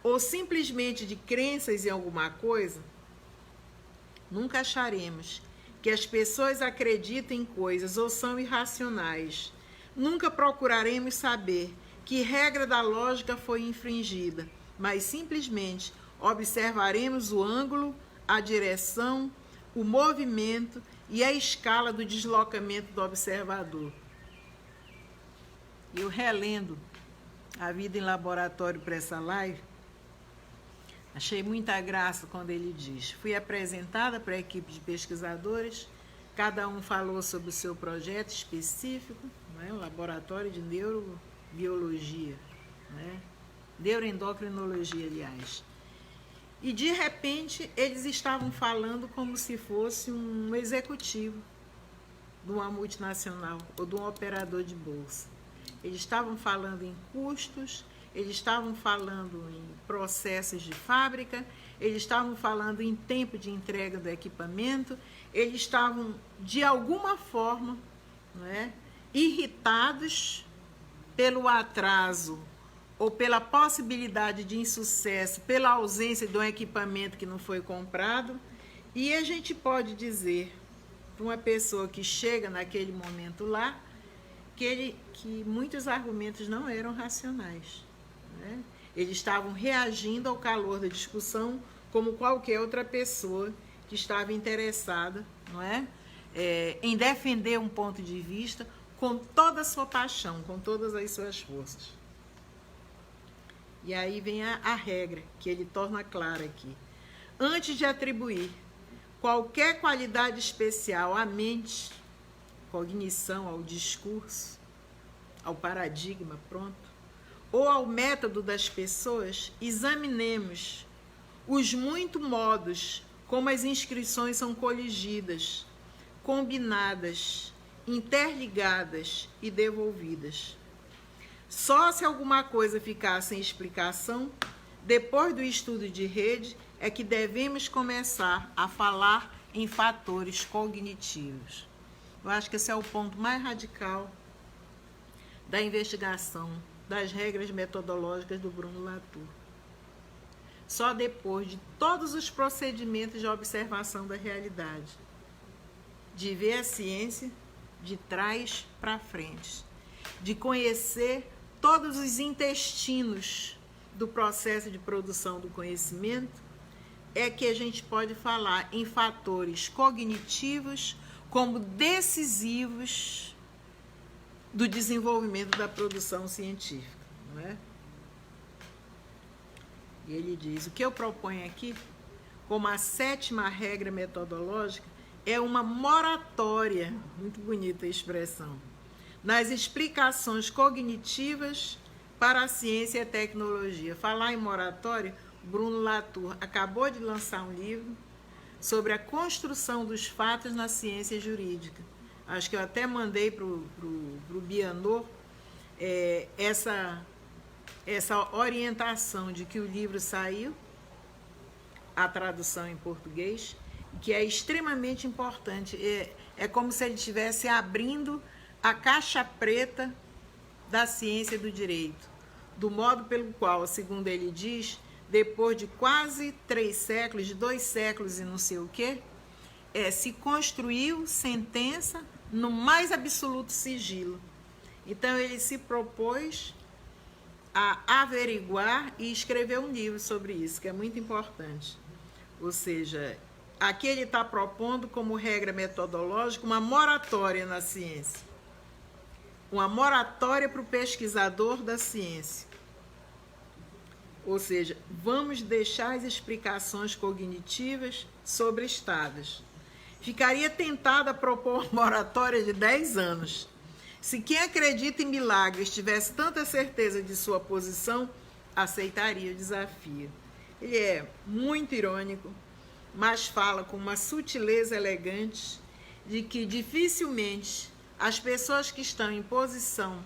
ou simplesmente de crenças em alguma coisa, nunca acharemos que as pessoas acreditam em coisas ou são irracionais. Nunca procuraremos saber que regra da lógica foi infringida, mas simplesmente observaremos o ângulo, a direção, o movimento e a escala do deslocamento do observador. Eu relendo A Vida em Laboratório para essa live, Achei muita graça quando ele diz: fui apresentada para a equipe de pesquisadores, cada um falou sobre o seu projeto específico, né, o laboratório de neurobiologia, né, neuroendocrinologia, aliás. E de repente eles estavam falando como se fosse um executivo de uma multinacional ou de um operador de bolsa. Eles estavam falando em custos, eles estavam falando em processos de fábrica, eles estavam falando em tempo de entrega do equipamento, eles estavam, de alguma forma, né, irritados pelo atraso ou pela possibilidade de insucesso, pela ausência de um equipamento que não foi comprado. E a gente pode dizer para uma pessoa que chega naquele momento lá que muitos argumentos não eram racionais, né? Eles estavam reagindo ao calor da discussão como qualquer outra pessoa que estava interessada, não é? Em defender um ponto de vista com toda a sua paixão, com todas as suas forças. E aí vem a regra, que ele torna clara aqui. Antes de atribuir qualquer qualidade especial à mente, cognição, ao discurso, ao paradigma, pronto, ou ao método das pessoas, examinemos os muitos modos como as inscrições são coligidas, combinadas, interligadas e devolvidas. Só se alguma coisa ficar sem explicação, depois do estudo de rede, é que devemos começar a falar em fatores cognitivos. Eu acho que esse é o ponto mais radical da investigação das regras metodológicas do Bruno Latour. Só depois de todos os procedimentos de observação da realidade, de ver a ciência de trás para frente, de conhecer todos os intestinos do processo de produção do conhecimento, é que a gente pode falar em fatores cognitivos como decisivos do desenvolvimento da produção científica, não é? E ele diz: o que eu proponho aqui, como a 7ª regra metodológica, é uma moratória, muito bonita a expressão, nas explicações cognitivas para a ciência e a tecnologia. Falar em moratória, Bruno Latour acabou de lançar um livro sobre a construção dos fatos na ciência jurídica. Acho que eu até mandei para o Bianor essa orientação de que o livro saiu, a tradução em português, que é extremamente importante. É como se ele estivesse abrindo a caixa preta da ciência do direito, do modo pelo qual, segundo ele diz, depois de quase 3 séculos, de 2 séculos e não sei o quê, se construiu sentença no mais absoluto sigilo. Então ele se propôs a averiguar e escrever um livro sobre isso, que é muito importante. Ou seja, aqui ele está propondo como regra metodológica uma moratória na ciência. Uma moratória para o pesquisador da ciência. Ou seja, vamos deixar as explicações cognitivas sobrestadas. Ficaria tentada a propor uma moratória de 10 anos. Se quem acredita em milagres tivesse tanta certeza de sua posição, aceitaria o desafio. Ele é muito irônico, mas fala com uma sutileza elegante de que dificilmente as pessoas que estão em posição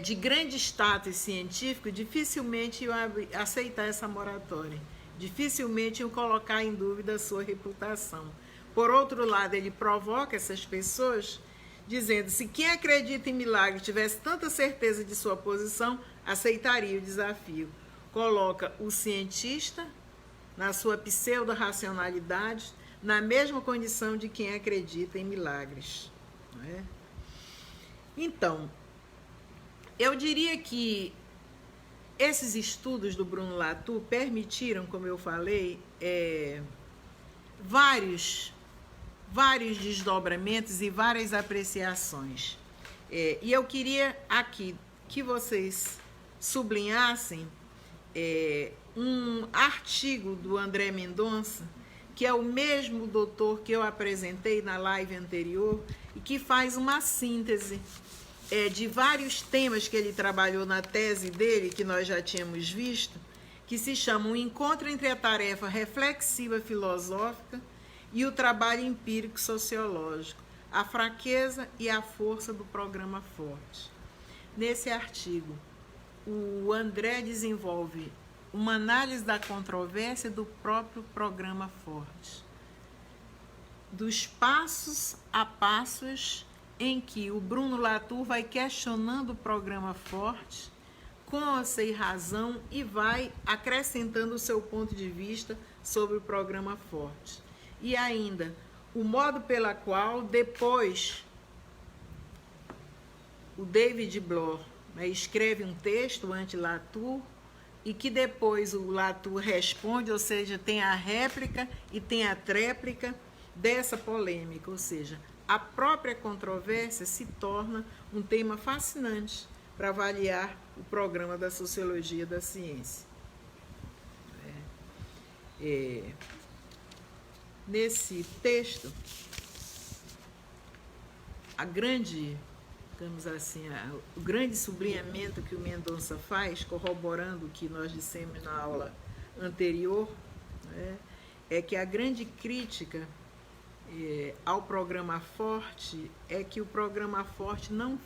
de grande status científico dificilmente iam aceitar essa moratória, dificilmente iam colocar em dúvida a sua reputação. Por outro lado, ele provoca essas pessoas dizendo: se quem acredita em milagre tivesse tanta certeza de sua posição, aceitaria o desafio. Coloca o cientista, na sua pseudo-racionalidade, na mesma condição de quem acredita em milagres. Não é? Então, eu diria que esses estudos do Bruno Latour permitiram, como eu falei, vários desdobramentos e várias apreciações. E eu queria aqui que vocês sublinhassem um artigo do André Mendonça, que é o mesmo doutor que eu apresentei na live anterior, e que faz uma síntese de vários temas que ele trabalhou na tese dele, que nós já tínhamos visto, que se chama O Encontro entre a Tarefa Reflexiva Filosófica e o Trabalho Empírico Sociológico, a Fraqueza e a Força do Programa Forte. Nesse artigo, o André desenvolve uma análise da controvérsia do próprio Programa Forte, dos passos a passos em que o Bruno Latour vai questionando o Programa Forte, com e razão, e vai acrescentando o seu ponto de vista sobre o Programa Forte. E ainda, o modo pela qual depois o David Bloor escreve um texto anti-Latour, e que depois o Latour responde, ou seja, tem a réplica e tem a tréplica dessa polêmica, ou seja, a própria controvérsia se torna um tema fascinante para avaliar o programa da sociologia da ciência. Nesse texto, digamos assim, o grande sublinhamento que o Mendonça faz, corroborando o que nós dissemos na aula anterior, é que a grande crítica ao Programa Forte é que o Programa Forte não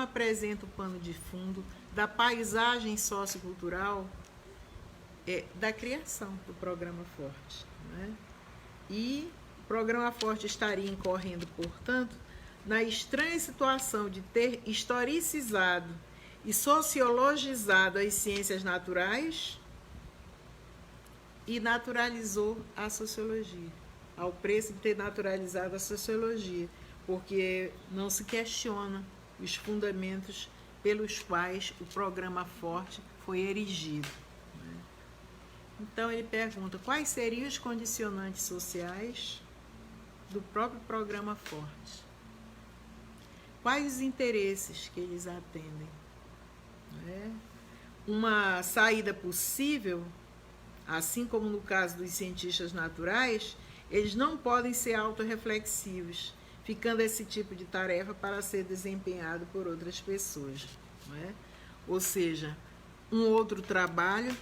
apresenta o pano de fundo da paisagem sociocultural da criação do Programa Forte. E o Programa Forte estaria incorrendo, portanto, na estranha situação de ter historicizado e sociologizado as ciências naturais e naturalizou a sociologia, ao preço de ter naturalizado a sociologia, porque não se questiona os fundamentos pelos quais o Programa Forte foi erigido. Então ele pergunta quais seriam os condicionantes sociais do próprio Programa Forte. Quais os interesses que eles atendem? Uma saída possível, assim como no caso dos cientistas naturais, eles não podem ser autorreflexivos, ficando esse tipo de tarefa para ser desempenhado por outras pessoas. Ou seja, um outro trabalho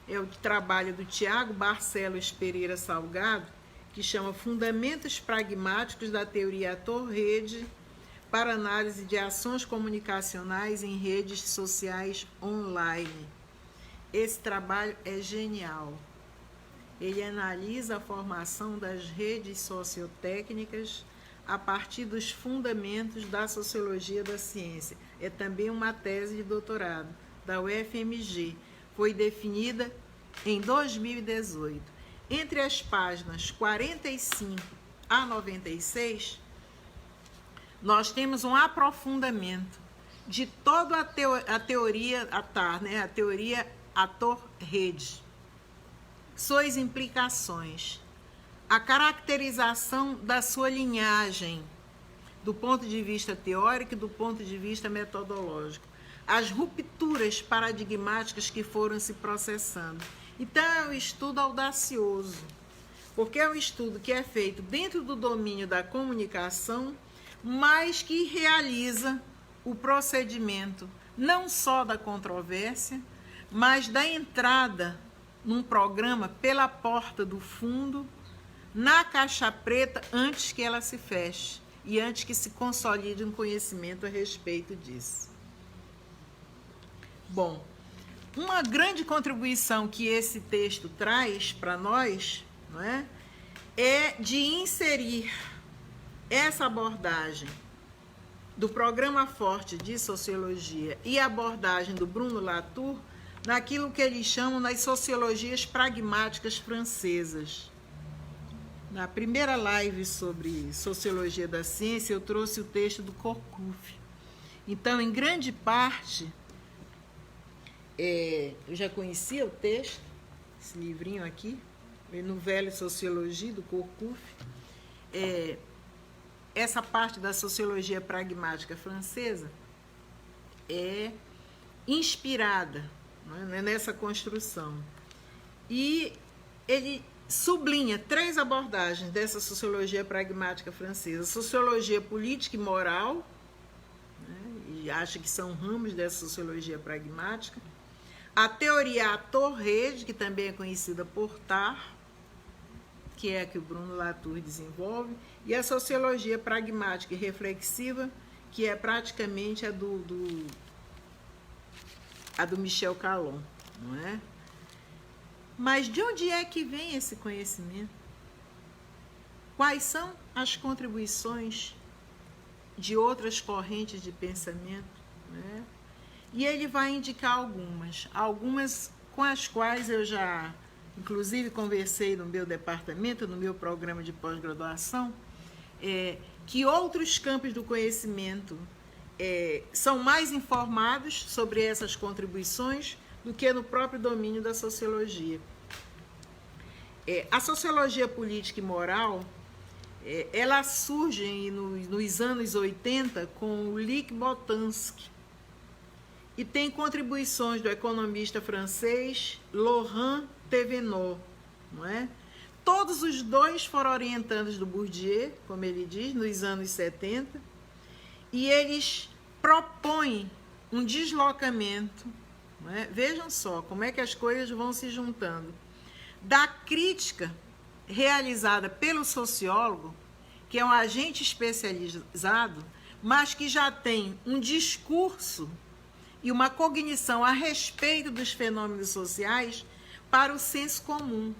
é o trabalho do Tiago Barcelos Pereira Salgado, que chama Fundamentos Pragmáticos da Teoria Ator-Rede para análise de ações comunicacionais em redes sociais online. Esse trabalho é genial. Ele analisa a formação das redes sociotécnicas a partir dos fundamentos da sociologia da ciência. É também uma tese de doutorado da UFMG. Foi definida em 2018. Entre as páginas 45 a 96, nós temos um aprofundamento de toda a teoria ATAR, a teoria Ator-Rede, suas implicações, a caracterização da sua linhagem, do ponto de vista teórico e do ponto de vista metodológico, as rupturas paradigmáticas que foram se processando. Então, é um estudo audacioso, porque é um estudo que é feito dentro do domínio da comunicação, mas que realiza o procedimento não só da controvérsia, mas da entrada num programa pela porta do fundo, na caixa preta, antes que ela se feche e antes que se consolide um conhecimento a respeito disso. Bom, uma grande contribuição que esse texto traz para nós, é de inserir essa abordagem do Programa Forte de Sociologia e a abordagem do Bruno Latour naquilo que eles chamam das sociologias pragmáticas francesas. Na primeira live sobre sociologia da ciência, eu trouxe o texto do Corcouf. Então, em grande parte, eu já conhecia o texto, esse livrinho aqui, Nouvelle Sociologie, do Corcouf. Essa parte da sociologia pragmática francesa é inspirada né, nessa construção. E ele sublinha 3 abordagens dessa sociologia pragmática francesa: sociologia política e moral, né, e acha que são ramos dessa sociologia pragmática, a teoria Tourret, que também é conhecida por Tar, que é a que o Bruno Latour desenvolve, e a sociologia pragmática e reflexiva, que é praticamente a do Michel Calon, não é? Mas de onde é que vem esse conhecimento? Quais são as contribuições de outras correntes de pensamento, né? E ele vai indicar algumas com as quais eu já, inclusive, conversei no meu departamento, no meu programa de pós-graduação, que outros campos do conhecimento são mais informados sobre essas contribuições do que no próprio domínio da sociologia. A sociologia política e moral, ela surge nos anos 80 com o Luc Boltanski e tem contribuições do economista francês Laurent Thévenot, não é? Todos os dois foram orientandos do Bourdieu, como ele diz, nos anos 70, e eles propõem um deslocamento, não é? Vejam só como é que as coisas vão se juntando, da crítica realizada pelo sociólogo, que é um agente especializado, mas que já tem um discurso e uma cognição a respeito dos fenômenos sociais, para o senso comum,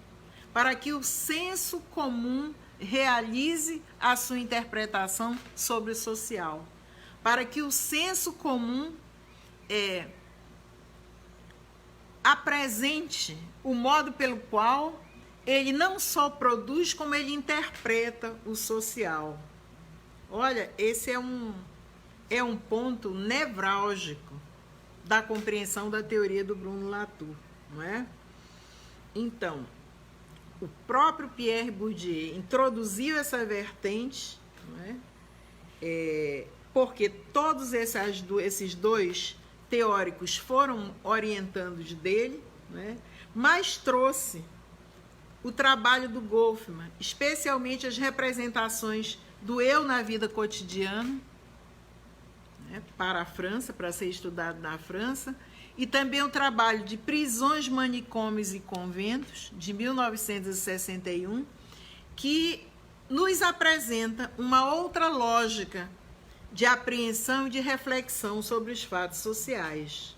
para que o senso comum realize a sua interpretação sobre o social, para que o senso comum apresente o modo pelo qual ele não só produz, como ele interpreta o social. Olha, esse é um ponto nevrálgico da compreensão da teoria do Bruno Latour, não é? Então, o próprio Pierre Bourdieu introduziu essa vertente, não é? Porque todos esses dois teóricos foram orientandos dele, né? Mas trouxe o trabalho do Goffman, especialmente as representações do eu na vida cotidiana, né, para a França, para ser estudado na França, e também o trabalho de Prisões, Manicômios e Conventos, de 1961, que nos apresenta uma outra lógica de apreensão e de reflexão sobre os fatos sociais.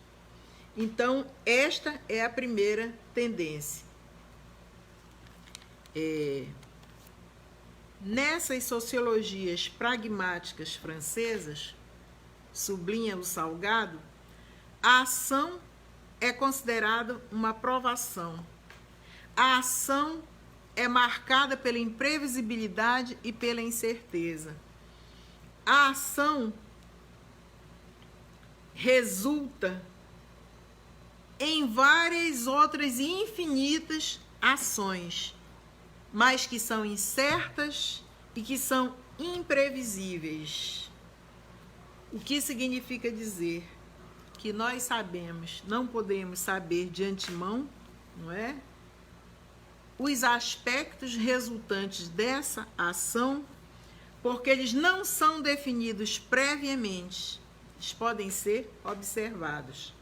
Então, esta é a primeira tendência. Nessas sociologias pragmáticas francesas, sublinha o Salgado, a ação é considerada uma provação. A ação é marcada pela imprevisibilidade e pela incerteza. A ação resulta em várias outras e infinitas ações, mas que são incertas e que são imprevisíveis. O que significa dizer que nós sabemos, não podemos saber de antemão, não é? Os aspectos resultantes dessa ação, porque eles não são definidos previamente, eles podem ser observados.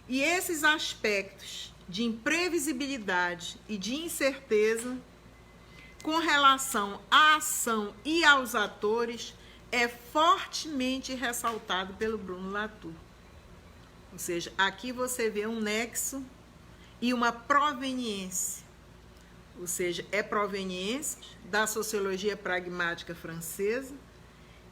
E esses aspectos de imprevisibilidade e de incerteza, com relação à ação e aos atores, é fortemente ressaltado pelo Bruno Latour. Ou seja, aqui você vê um nexo e uma proveniência. Ou seja, é proveniência da sociologia pragmática francesa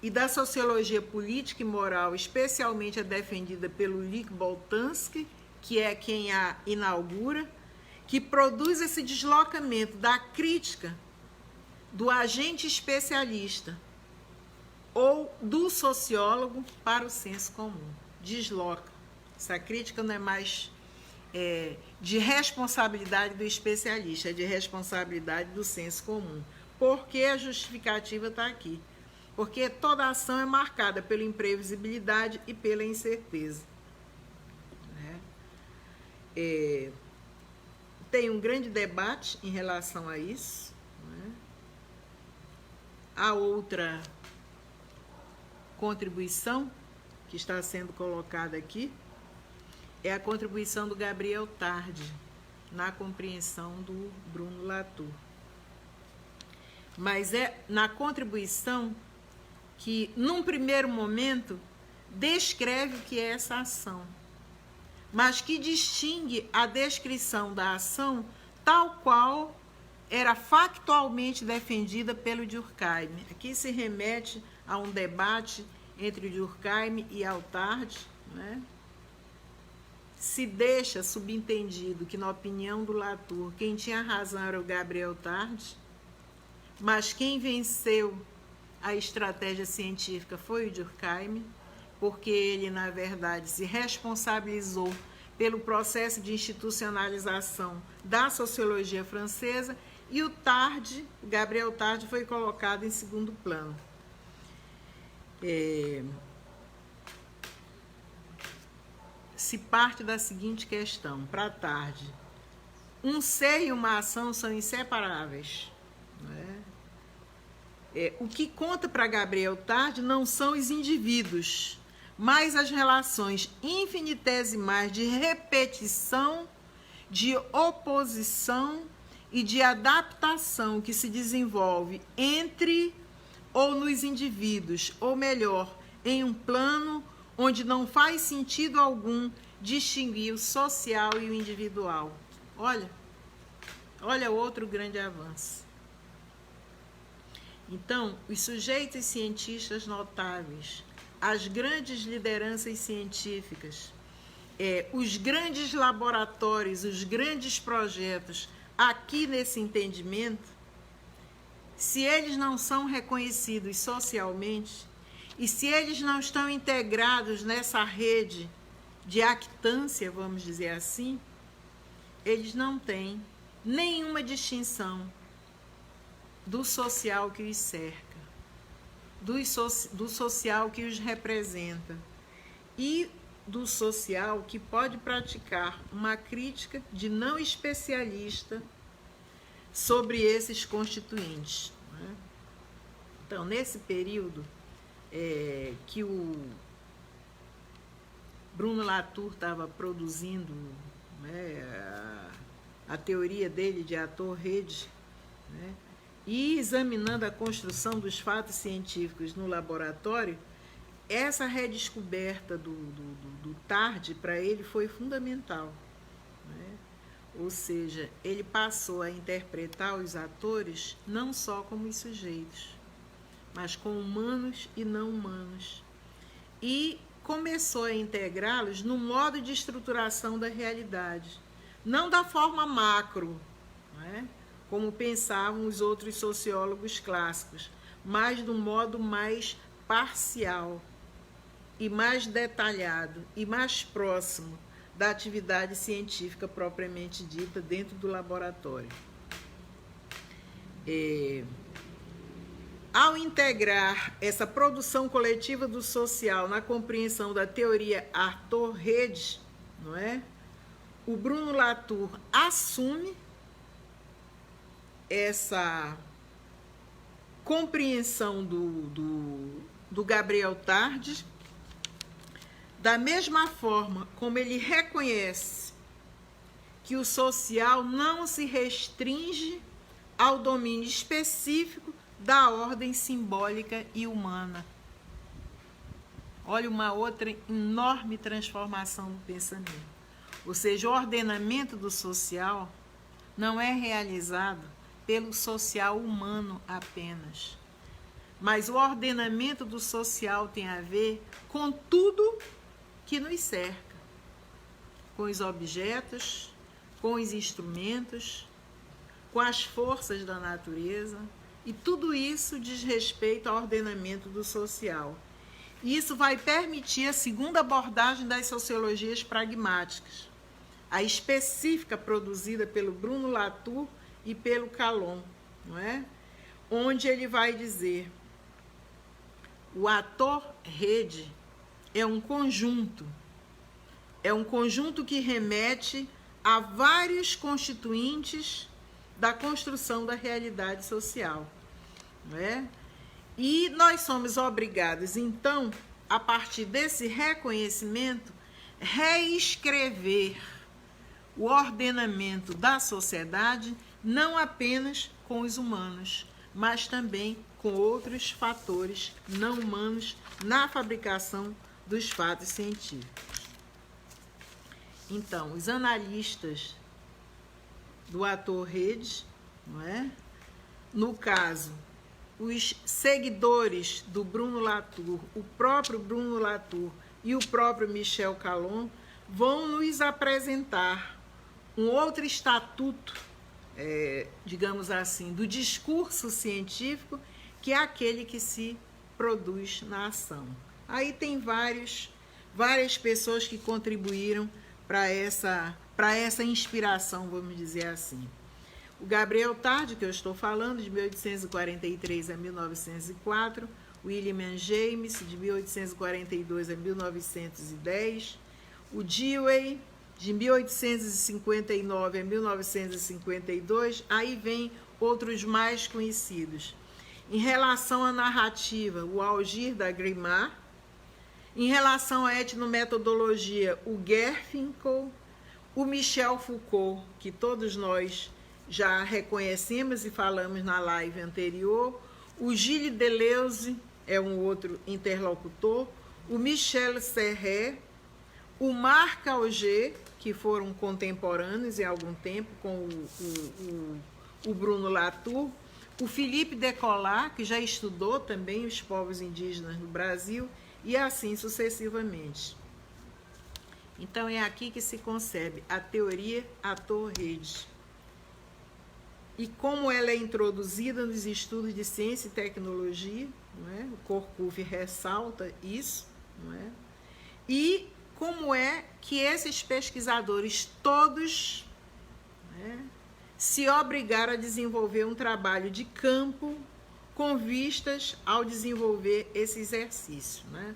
e da sociologia política e moral, especialmente a defendida pelo Luc Boltanski, que é quem a inaugura, que produz esse deslocamento da crítica do agente especialista ou do sociólogo para o senso comum. Desloca. Essa crítica não é mais de responsabilidade do especialista, é de responsabilidade do senso comum. Por que a justificativa está aqui? Porque toda ação é marcada pela imprevisibilidade e pela incerteza. tem um grande debate em relação a isso, né? A outra contribuição que está sendo colocada aqui é a contribuição do Gabriel Tarde na compreensão do Bruno Latour. Mas é na contribuição que, num primeiro momento, descreve o que é essa ação, mas que distingue a descrição da ação tal qual era factualmente defendida pelo Durkheim. Aqui se remete a um debate entre Durkheim e Altard, né? Se deixa subentendido que, na opinião do Latour, quem tinha razão era o Gabriel Tarde, mas quem venceu a estratégia científica foi o Durkheim, porque ele, na verdade, se responsabilizou pelo processo de institucionalização da sociologia francesa, e o Tarde, o Gabriel Tarde, foi colocado em segundo plano. Se parte da seguinte questão, para Tarde: um ser e uma ação são inseparáveis, né? O que conta para Gabriel Tarde não são os indivíduos, mas as relações infinitesimais de repetição, de oposição e de adaptação que se desenvolve entre ou nos indivíduos, ou melhor, em um plano onde não faz sentido algum distinguir o social e o individual. Olha outro grande avanço. Então, os sujeitos cientistas notáveis, as grandes lideranças científicas, os grandes laboratórios, os grandes projetos, aqui nesse entendimento, se eles não são reconhecidos socialmente, e se eles não estão integrados nessa rede de actância, vamos dizer assim, eles não têm nenhuma distinção do social que os cerca, do social que os representa e do social que pode praticar uma crítica de não especialista sobre esses constituintes, né? Então, nesse período que o Bruno Latour estava produzindo, né, a teoria dele de ator-rede, né, e examinando a construção dos fatos científicos no laboratório, essa redescoberta do Tarde, para ele, foi fundamental, né? Ou seja, ele passou a interpretar os atores não só como os sujeitos, mas como humanos e não humanos. E começou a integrá-los no modo de estruturação da realidade, não da forma macro, né, como pensavam os outros sociólogos clássicos, mas de um modo mais parcial e mais detalhado e mais próximo da atividade científica propriamente dita dentro do laboratório. Ao integrar essa produção coletiva do social na compreensão da teoria ator-rede, não é? O Bruno Latour assume essa compreensão do Gabriel Tarde, da mesma forma como ele reconhece que o social não se restringe ao domínio específico da ordem simbólica e humana. Olha uma outra enorme transformação do pensamento. Ou seja, o ordenamento do social não é realizado pelo social humano apenas, mas o ordenamento do social tem a ver com tudo que nos cerca, com os objetos, com os instrumentos, com as forças da natureza, e tudo isso diz respeito ao ordenamento do social. E isso vai permitir a segunda abordagem das sociologias pragmáticas, a específica produzida pelo Bruno Latour e pelo Calon, não é? Onde ele vai dizer: o ator-rede é um conjunto que remete a vários constituintes da construção da realidade social, não é? E nós somos obrigados, então, a partir desse reconhecimento, reescrever o ordenamento da sociedade, não apenas com os humanos, mas também com outros fatores não humanos na fabricação dos fatos científicos. Então, os analistas do ator Redes, não é? No caso, os seguidores do Bruno Latour, o próprio Bruno Latour e o próprio Michel Calon, vão nos apresentar um outro estatuto, digamos assim, do discurso científico, que é aquele que se produz na ação. Aí tem várias pessoas que contribuíram para essa inspiração, vamos dizer assim. O Gabriel Tarde, que eu estou falando, de 1843 a 1904, William James, de 1842 a 1910, o Dewey, de 1859 a 1952, aí vem outros mais conhecidos. Em relação à narrativa, o Algir da Grimard. Em relação à etnometodologia, o Garfinkel, o Michel Foucault, que todos nós já reconhecemos e falamos na live anterior, o Gilles Deleuze é um outro interlocutor, o Michel Serret, o Marc Augé, que foram contemporâneos em algum tempo com o Bruno Latour, o Philippe Descolat, que já estudou também os povos indígenas no Brasil, e assim sucessivamente. Então é aqui que se concebe a teoria ator-rede. E como ela é introduzida nos estudos de ciência e tecnologia, não é? O Corcuve ressalta isso, não é? E como é que esses pesquisadores todos, né, se obrigaram a desenvolver um trabalho de campo com vistas ao desenvolver esse exercício, né?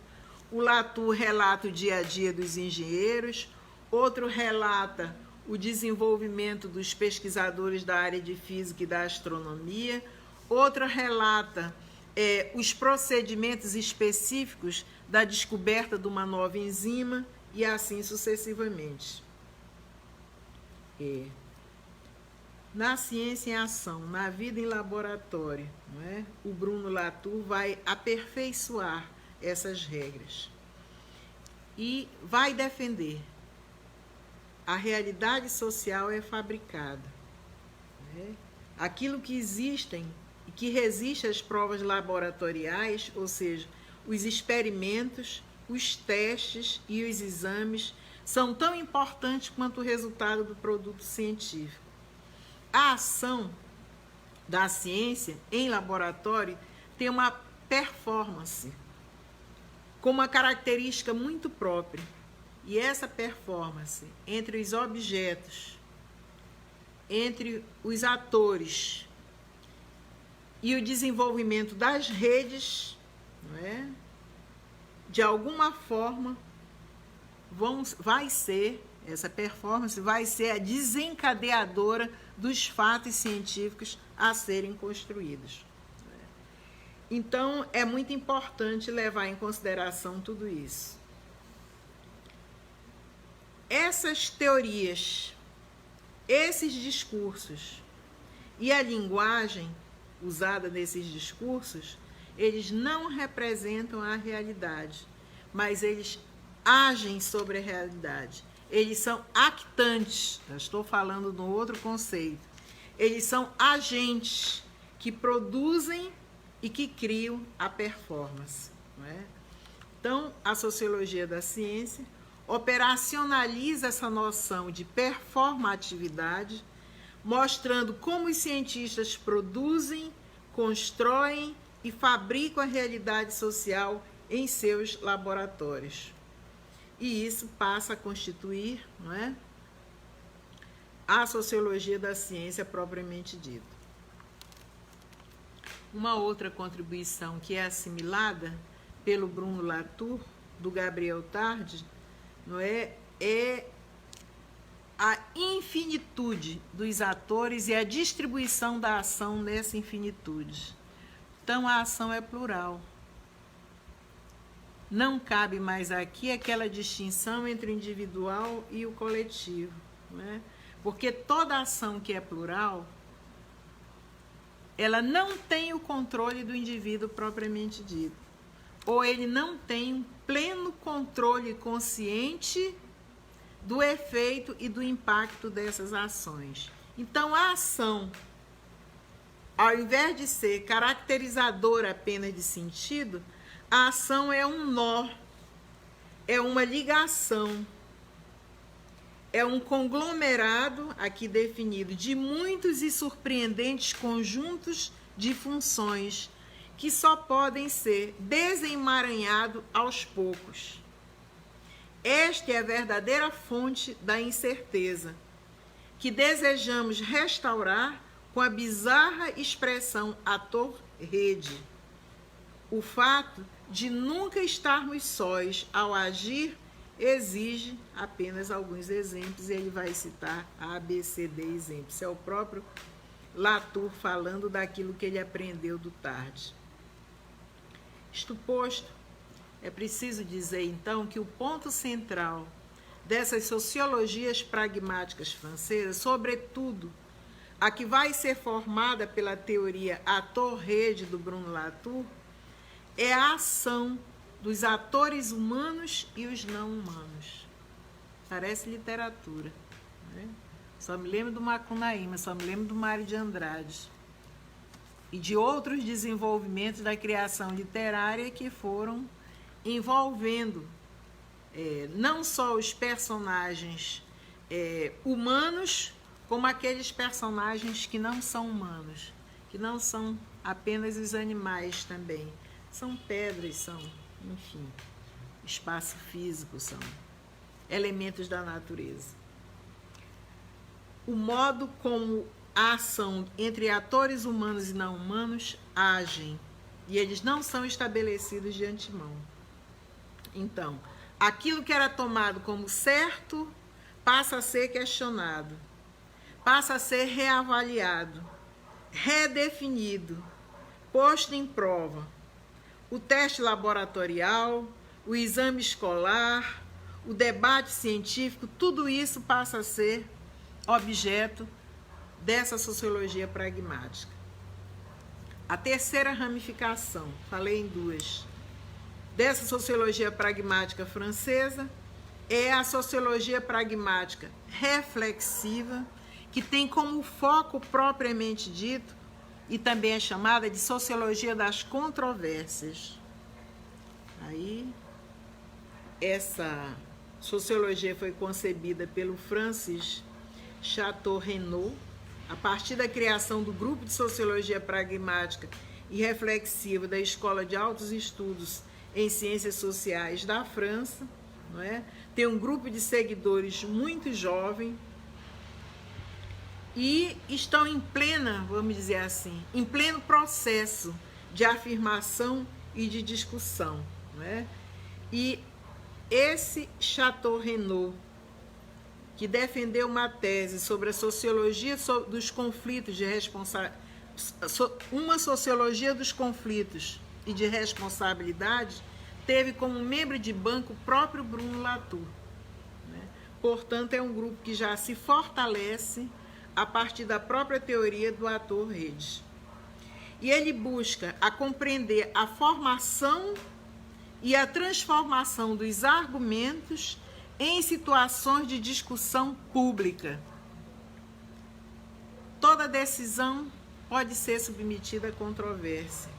O Latour relata o dia a dia dos engenheiros, outro relata o desenvolvimento dos pesquisadores da área de física e da astronomia, outro relata os procedimentos específicos da descoberta de uma nova enzima e assim sucessivamente. Na ciência em ação, na vida em laboratório, não é? O Bruno Latour vai aperfeiçoar essas regras e vai defender a realidade social é fabricada, né? Aquilo que existem e que resiste às provas laboratoriais, ou seja, os experimentos, os testes e os exames são tão importantes quanto o resultado do produto científico. A ação da ciência em laboratório tem uma performance com uma característica muito própria. E essa performance entre os objetos, entre os atores e o desenvolvimento das redes, não é? De alguma forma, essa performance vai ser a desencadeadora dos fatos científicos a serem construídos. Então, é muito importante levar em consideração tudo isso. Essas teorias, esses discursos e a linguagem usada nesses discursos, eles não representam a realidade, mas eles agem sobre a realidade. Eles são actantes, eu estou falando de um outro conceito. Eles são agentes que produzem e que criam a performance, não é? Então, a sociologia da ciência operacionaliza essa noção de performatividade, mostrando como os cientistas produzem, constroem e fabricam a realidade social em seus laboratórios. E isso passa a constituir, não é, a sociologia da ciência propriamente dita. Uma outra contribuição que é assimilada pelo Bruno Latour, do Gabriel Tarde, não é a infinitude dos atores e a distribuição da ação nessa infinitude. Então, a ação é plural. Não cabe mais aqui aquela distinção entre o individual e o coletivo, né? Porque toda ação que é plural, ela não tem o controle do indivíduo propriamente dito, ou ele não tem um pleno controle consciente do efeito e do impacto dessas ações. Então, a ação, ao invés de ser caracterizadora apenas de sentido, a ação é um nó, é uma ligação, é um conglomerado, aqui definido, de muitos e surpreendentes conjuntos de funções que só podem ser desemaranhados aos poucos. Esta é a verdadeira fonte da incerteza, que desejamos restaurar com a bizarra expressão ator-rede. O fato de nunca estarmos sós ao agir exige apenas alguns exemplos, e ele vai citar A, B, C, D exemplos. Isso é o próprio Latour falando daquilo que ele aprendeu do Tarde. Isto posto, é preciso dizer então que o ponto central dessas sociologias pragmáticas francesas, sobretudo a que vai ser formada pela teoria ator-rede do Bruno Latour, é a ação dos atores humanos e os não humanos. Parece literatura, né? Só me lembro do Macunaíma, só me lembro do Mário de Andrade e de outros desenvolvimentos da criação literária que foram envolvendo não só os personagens humanos, como aqueles personagens que não são humanos, que não são apenas os animais também. São pedras, são, enfim, espaço físico, são elementos da natureza. O modo como a ação entre atores humanos e não humanos agem, e eles não são estabelecidos de antemão. Então, aquilo que era tomado como certo passa a ser questionado, passa a ser reavaliado, redefinido, posto em prova. O teste laboratorial, o exame escolar, o debate científico, tudo isso passa a ser objeto dessa sociologia pragmática. A terceira ramificação, falei em duas, dessa sociologia pragmática francesa é a sociologia pragmática reflexiva, que tem como foco propriamente dito, e também é chamada de sociologia das controvérsias. Aí, essa sociologia foi concebida pelo Francis Chateau-Renaud, a partir da criação do Grupo de Sociologia Pragmática e Reflexiva da Escola de Altos Estudos em Ciências Sociais da França, não é? Tem um grupo de seguidores muito jovem, e estão em plena, vamos dizer assim, em pleno processo de afirmação e de discussão, não é? E esse Chateau-Renaud, que defendeu uma tese sobre a sociologia dos conflitos de uma sociologia dos conflitos e de responsabilidade, teve como membro de banco o próprio Bruno Latour, né? Portanto, é um grupo que já se fortalece a partir da própria teoria do ator-rede. E ele busca a compreender a formação e a transformação dos argumentos em situações de discussão pública. Toda decisão pode ser submetida a controvérsia.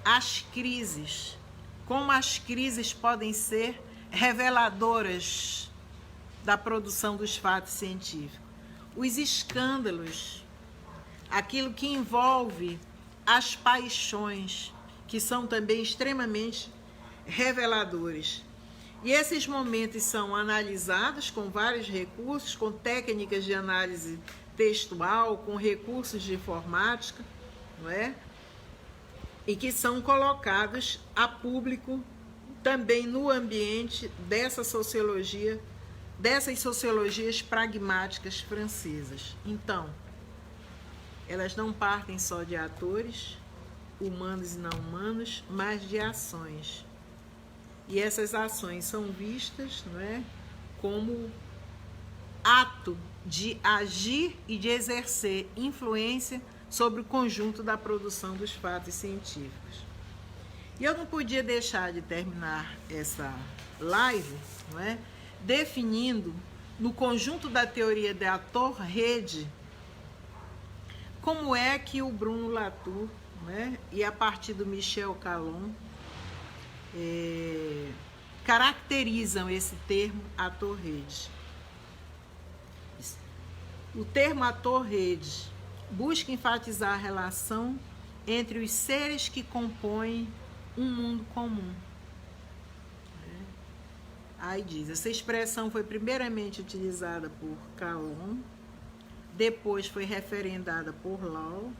As crises, como as crises podem ser reveladoras da produção dos fatos científicos. Os escândalos, aquilo que envolve as paixões, que são também extremamente reveladores. E esses momentos são analisados com vários recursos, com técnicas de análise textual, com recursos de informática, não é? E que são colocados a público também no ambiente dessa sociologia dessas sociologias pragmáticas francesas. Então, elas não partem só de atores, humanos e não humanos, mas de ações. E essas ações são vistas, não é, como ato de agir e de exercer influência sobre o conjunto da produção dos fatos científicos. E eu não podia deixar de terminar essa live, não é, definindo no conjunto da teoria da ator-rede como é que o Bruno Latour, né, e a partir do Michel Calon, caracterizam esse termo ator-rede. O termo ator-rede busca enfatizar a relação entre os seres que compõem um mundo comum. Aí diz, essa expressão foi primeiramente utilizada por Calon, depois foi referendada por Law,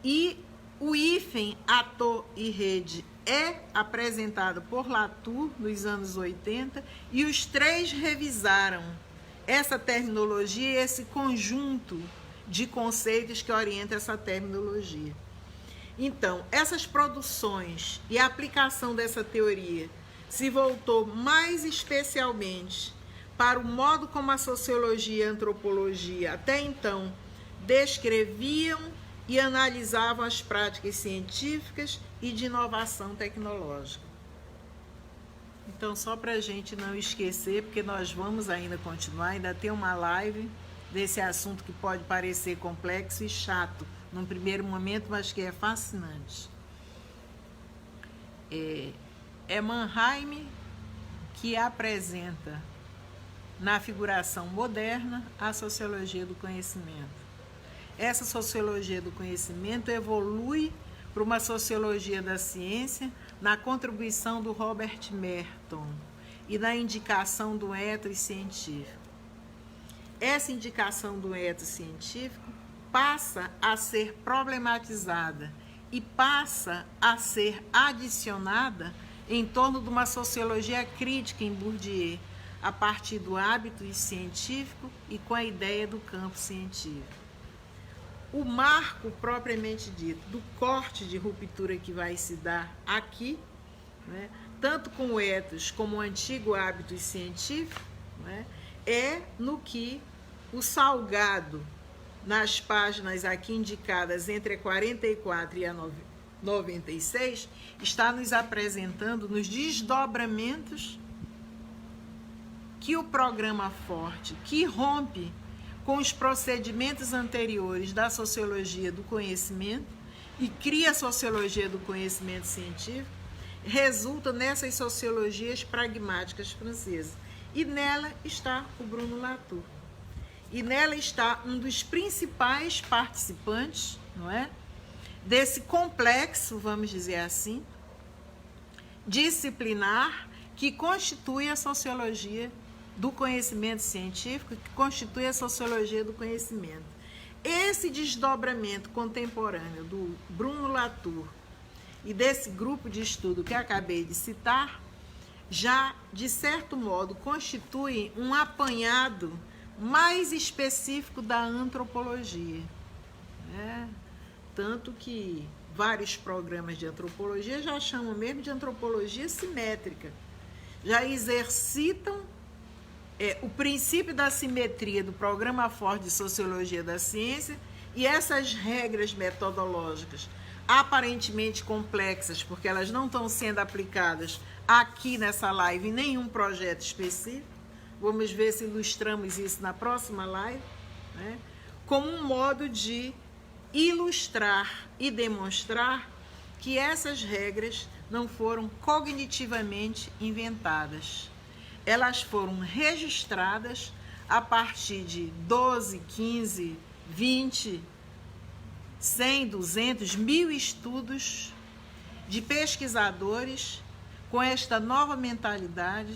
e o hífen ator e rede é apresentado por Latour nos anos 80, e os três revisaram essa terminologia e esse conjunto de conceitos que orienta essa terminologia. Então, essas produções e a aplicação dessa teoria se voltou mais especialmente para o modo como a sociologia e a antropologia até então descreviam e analisavam as práticas científicas e de inovação tecnológica. Então, só para a gente não esquecer, porque nós vamos ainda continuar, ainda tem uma live desse assunto que pode parecer complexo e chato num primeiro momento, mas que é fascinante. É Mannheim que apresenta na figuração moderna a sociologia do conhecimento. Essa sociologia do conhecimento evolui para uma sociologia da ciência na contribuição do Robert Merton e na indicação do ethos científico. Essa indicação do ethos científico passa a ser problematizada e passa a ser adicionada em torno de uma sociologia crítica em Bourdieu, a partir do hábito científico e com a ideia do campo científico. O marco propriamente dito do corte de ruptura que vai se dar aqui, né, tanto com o ethos como o antigo hábito científico, né, é no que o Salgado, nas páginas aqui indicadas entre a 44 e a 96, está nos apresentando nos desdobramentos que o programa Forte, que rompe com os procedimentos anteriores da sociologia do conhecimento e cria a sociologia do conhecimento científico, resulta nessas sociologias pragmáticas francesas. E nela está o Bruno Latour. E nela está um dos principais participantes, não é, desse complexo, vamos dizer assim, disciplinar que constitui a sociologia do conhecimento científico, que constitui a sociologia do conhecimento. Esse desdobramento contemporâneo do Bruno Latour e desse grupo de estudo que acabei de citar, já, de certo modo, constitui um apanhado mais específico da antropologia, né? Tanto que vários programas de antropologia já chamam mesmo de antropologia simétrica, já exercitam o princípio da simetria do programa Forte de Sociologia da Ciência e essas regras metodológicas aparentemente complexas, porque elas não estão sendo aplicadas aqui nessa live em nenhum projeto específico. Vamos ver se ilustramos isso na próxima live, né? Como um modo de ilustrar e demonstrar que essas regras não foram cognitivamente inventadas. Elas foram registradas a partir de 12, 15, 20, 100, 200, 1000 estudos de pesquisadores com esta nova mentalidade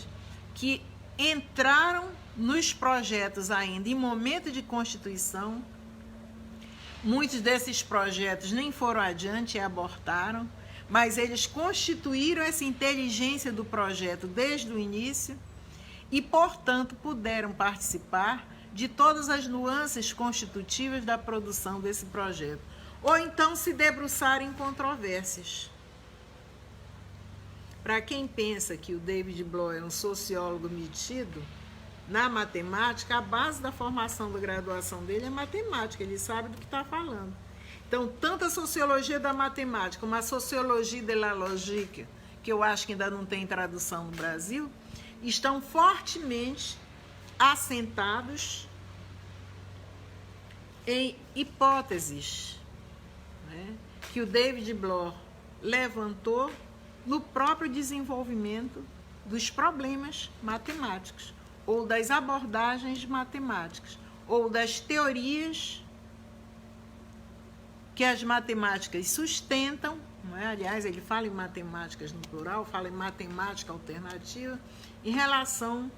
que entraram nos projetos ainda em momento de constituição. Muitos desses projetos nem foram adiante e abortaram, mas eles constituíram essa inteligência do projeto desde o início e, portanto, puderam participar de todas as nuances constitutivas da produção desse projeto, ou então se debruçar em controvérsias. Para quem pensa que o David Bloch é um sociólogo metido, na matemática, a base da formação da graduação dele é matemática, ele sabe do que está falando. Então, tanto a sociologia da matemática como a sociologia de la logique, que eu acho que ainda não tem tradução no Brasil, estão fortemente assentados em hipóteses, né, que o David Bloch levantou no próprio desenvolvimento dos problemas matemáticos, ou das abordagens matemáticas, ou das teorias que as matemáticas sustentam, não é? Aliás, ele fala em matemáticas no plural, fala em matemática alternativa, em relação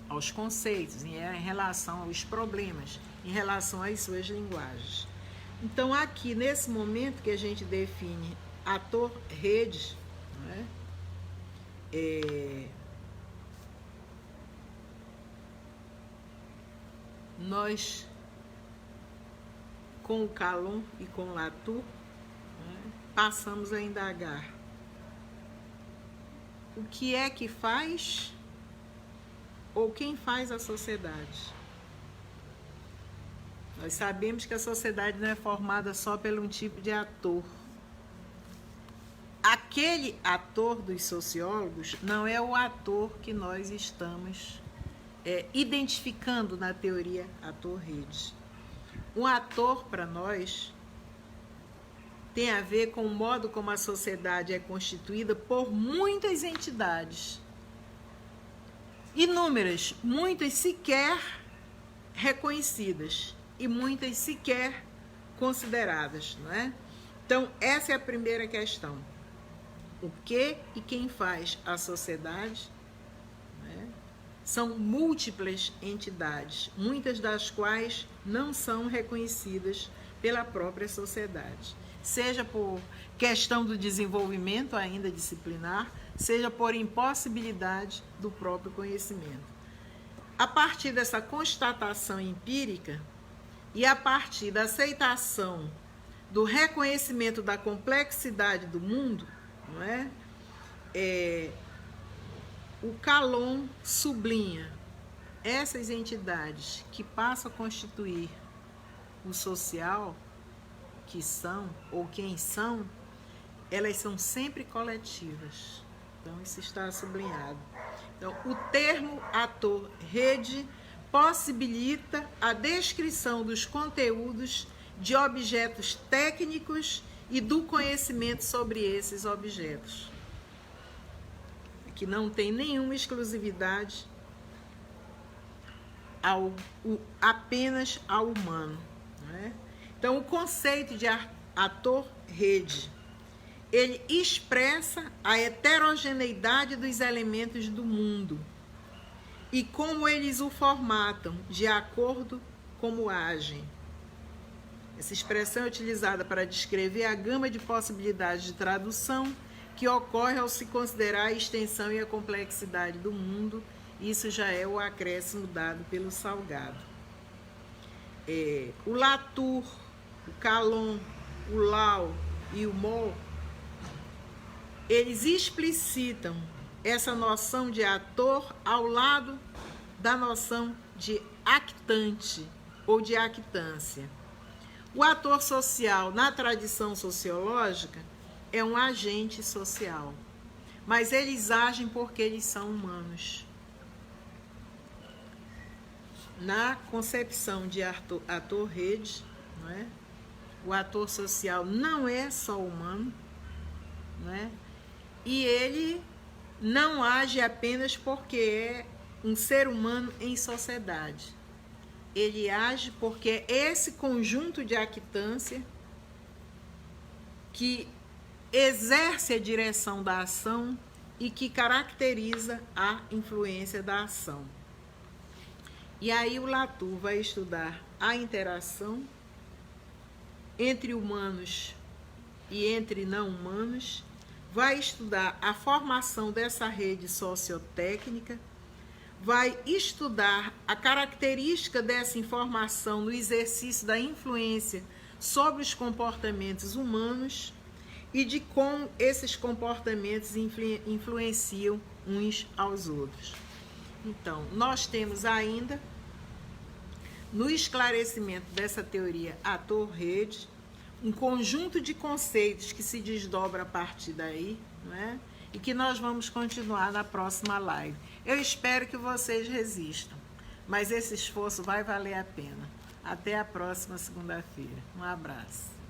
aos conceitos, em relação aos problemas, em relação às suas linguagens. Então, aqui, nesse momento que a gente define ator-rede, não é? Nós, com o Calon e com o Latour, né, passamos a indagar o que é que faz ou quem faz a sociedade. Nós sabemos que a sociedade não é formada só por um tipo de ator. Aquele ator dos sociólogos não é o ator que nós estamos identificando na teoria ator-rede. Um ator, para nós, tem a ver com o modo como a sociedade é constituída por muitas entidades. Inúmeras, muitas sequer reconhecidas e muitas sequer consideradas, não é? Então, essa é a primeira questão. O que e quem faz a sociedade? São múltiplas entidades, muitas das quais não são reconhecidas pela própria sociedade, seja por questão do desenvolvimento ainda disciplinar, seja por impossibilidade do próprio conhecimento. A partir dessa constatação empírica e a partir da aceitação do reconhecimento da complexidade do mundo, não é? O Calon sublinha essas entidades que passam a constituir o social, que são ou quem são, elas são sempre coletivas. Então, isso está sublinhado. Então, o termo ator-rede possibilita a descrição dos conteúdos de objetos técnicos e do conhecimento sobre esses objetos, que não tem nenhuma exclusividade apenas ao humano, não é? Então, o conceito de ator-rede, ele expressa a heterogeneidade dos elementos do mundo e como eles o formatam de acordo como agem. Essa expressão é utilizada para descrever a gama de possibilidades de tradução que ocorre ao se considerar a extensão e a complexidade do mundo. Isso já é o acréscimo dado pelo Salgado. O Latour, o Calon, o Lau e o Moll, eles explicitam essa noção de ator ao lado da noção de actante ou de actância. O ator social, na tradição sociológica, é um agente social, mas eles agem porque eles são humanos. Na concepção de ator-rede, não é? O ator social não é só humano, não é? E ele não age apenas porque é um ser humano em sociedade. Ele age porque é esse conjunto de actância que exerce a direção da ação e que caracteriza a influência da ação. E aí o Latour vai estudar a interação entre humanos e entre não humanos, vai estudar a formação dessa rede sociotécnica vai estudar a característica dessa informação no exercício da influência sobre os comportamentos humanos e de como esses comportamentos influenciam uns aos outros. Então, nós temos ainda, no esclarecimento dessa teoria ator-rede, um conjunto de conceitos que se desdobra a partir daí, não é? E que nós vamos continuar na próxima live. Eu espero que vocês resistam, mas esse esforço vai valer a pena. Até a próxima segunda-feira. Um abraço.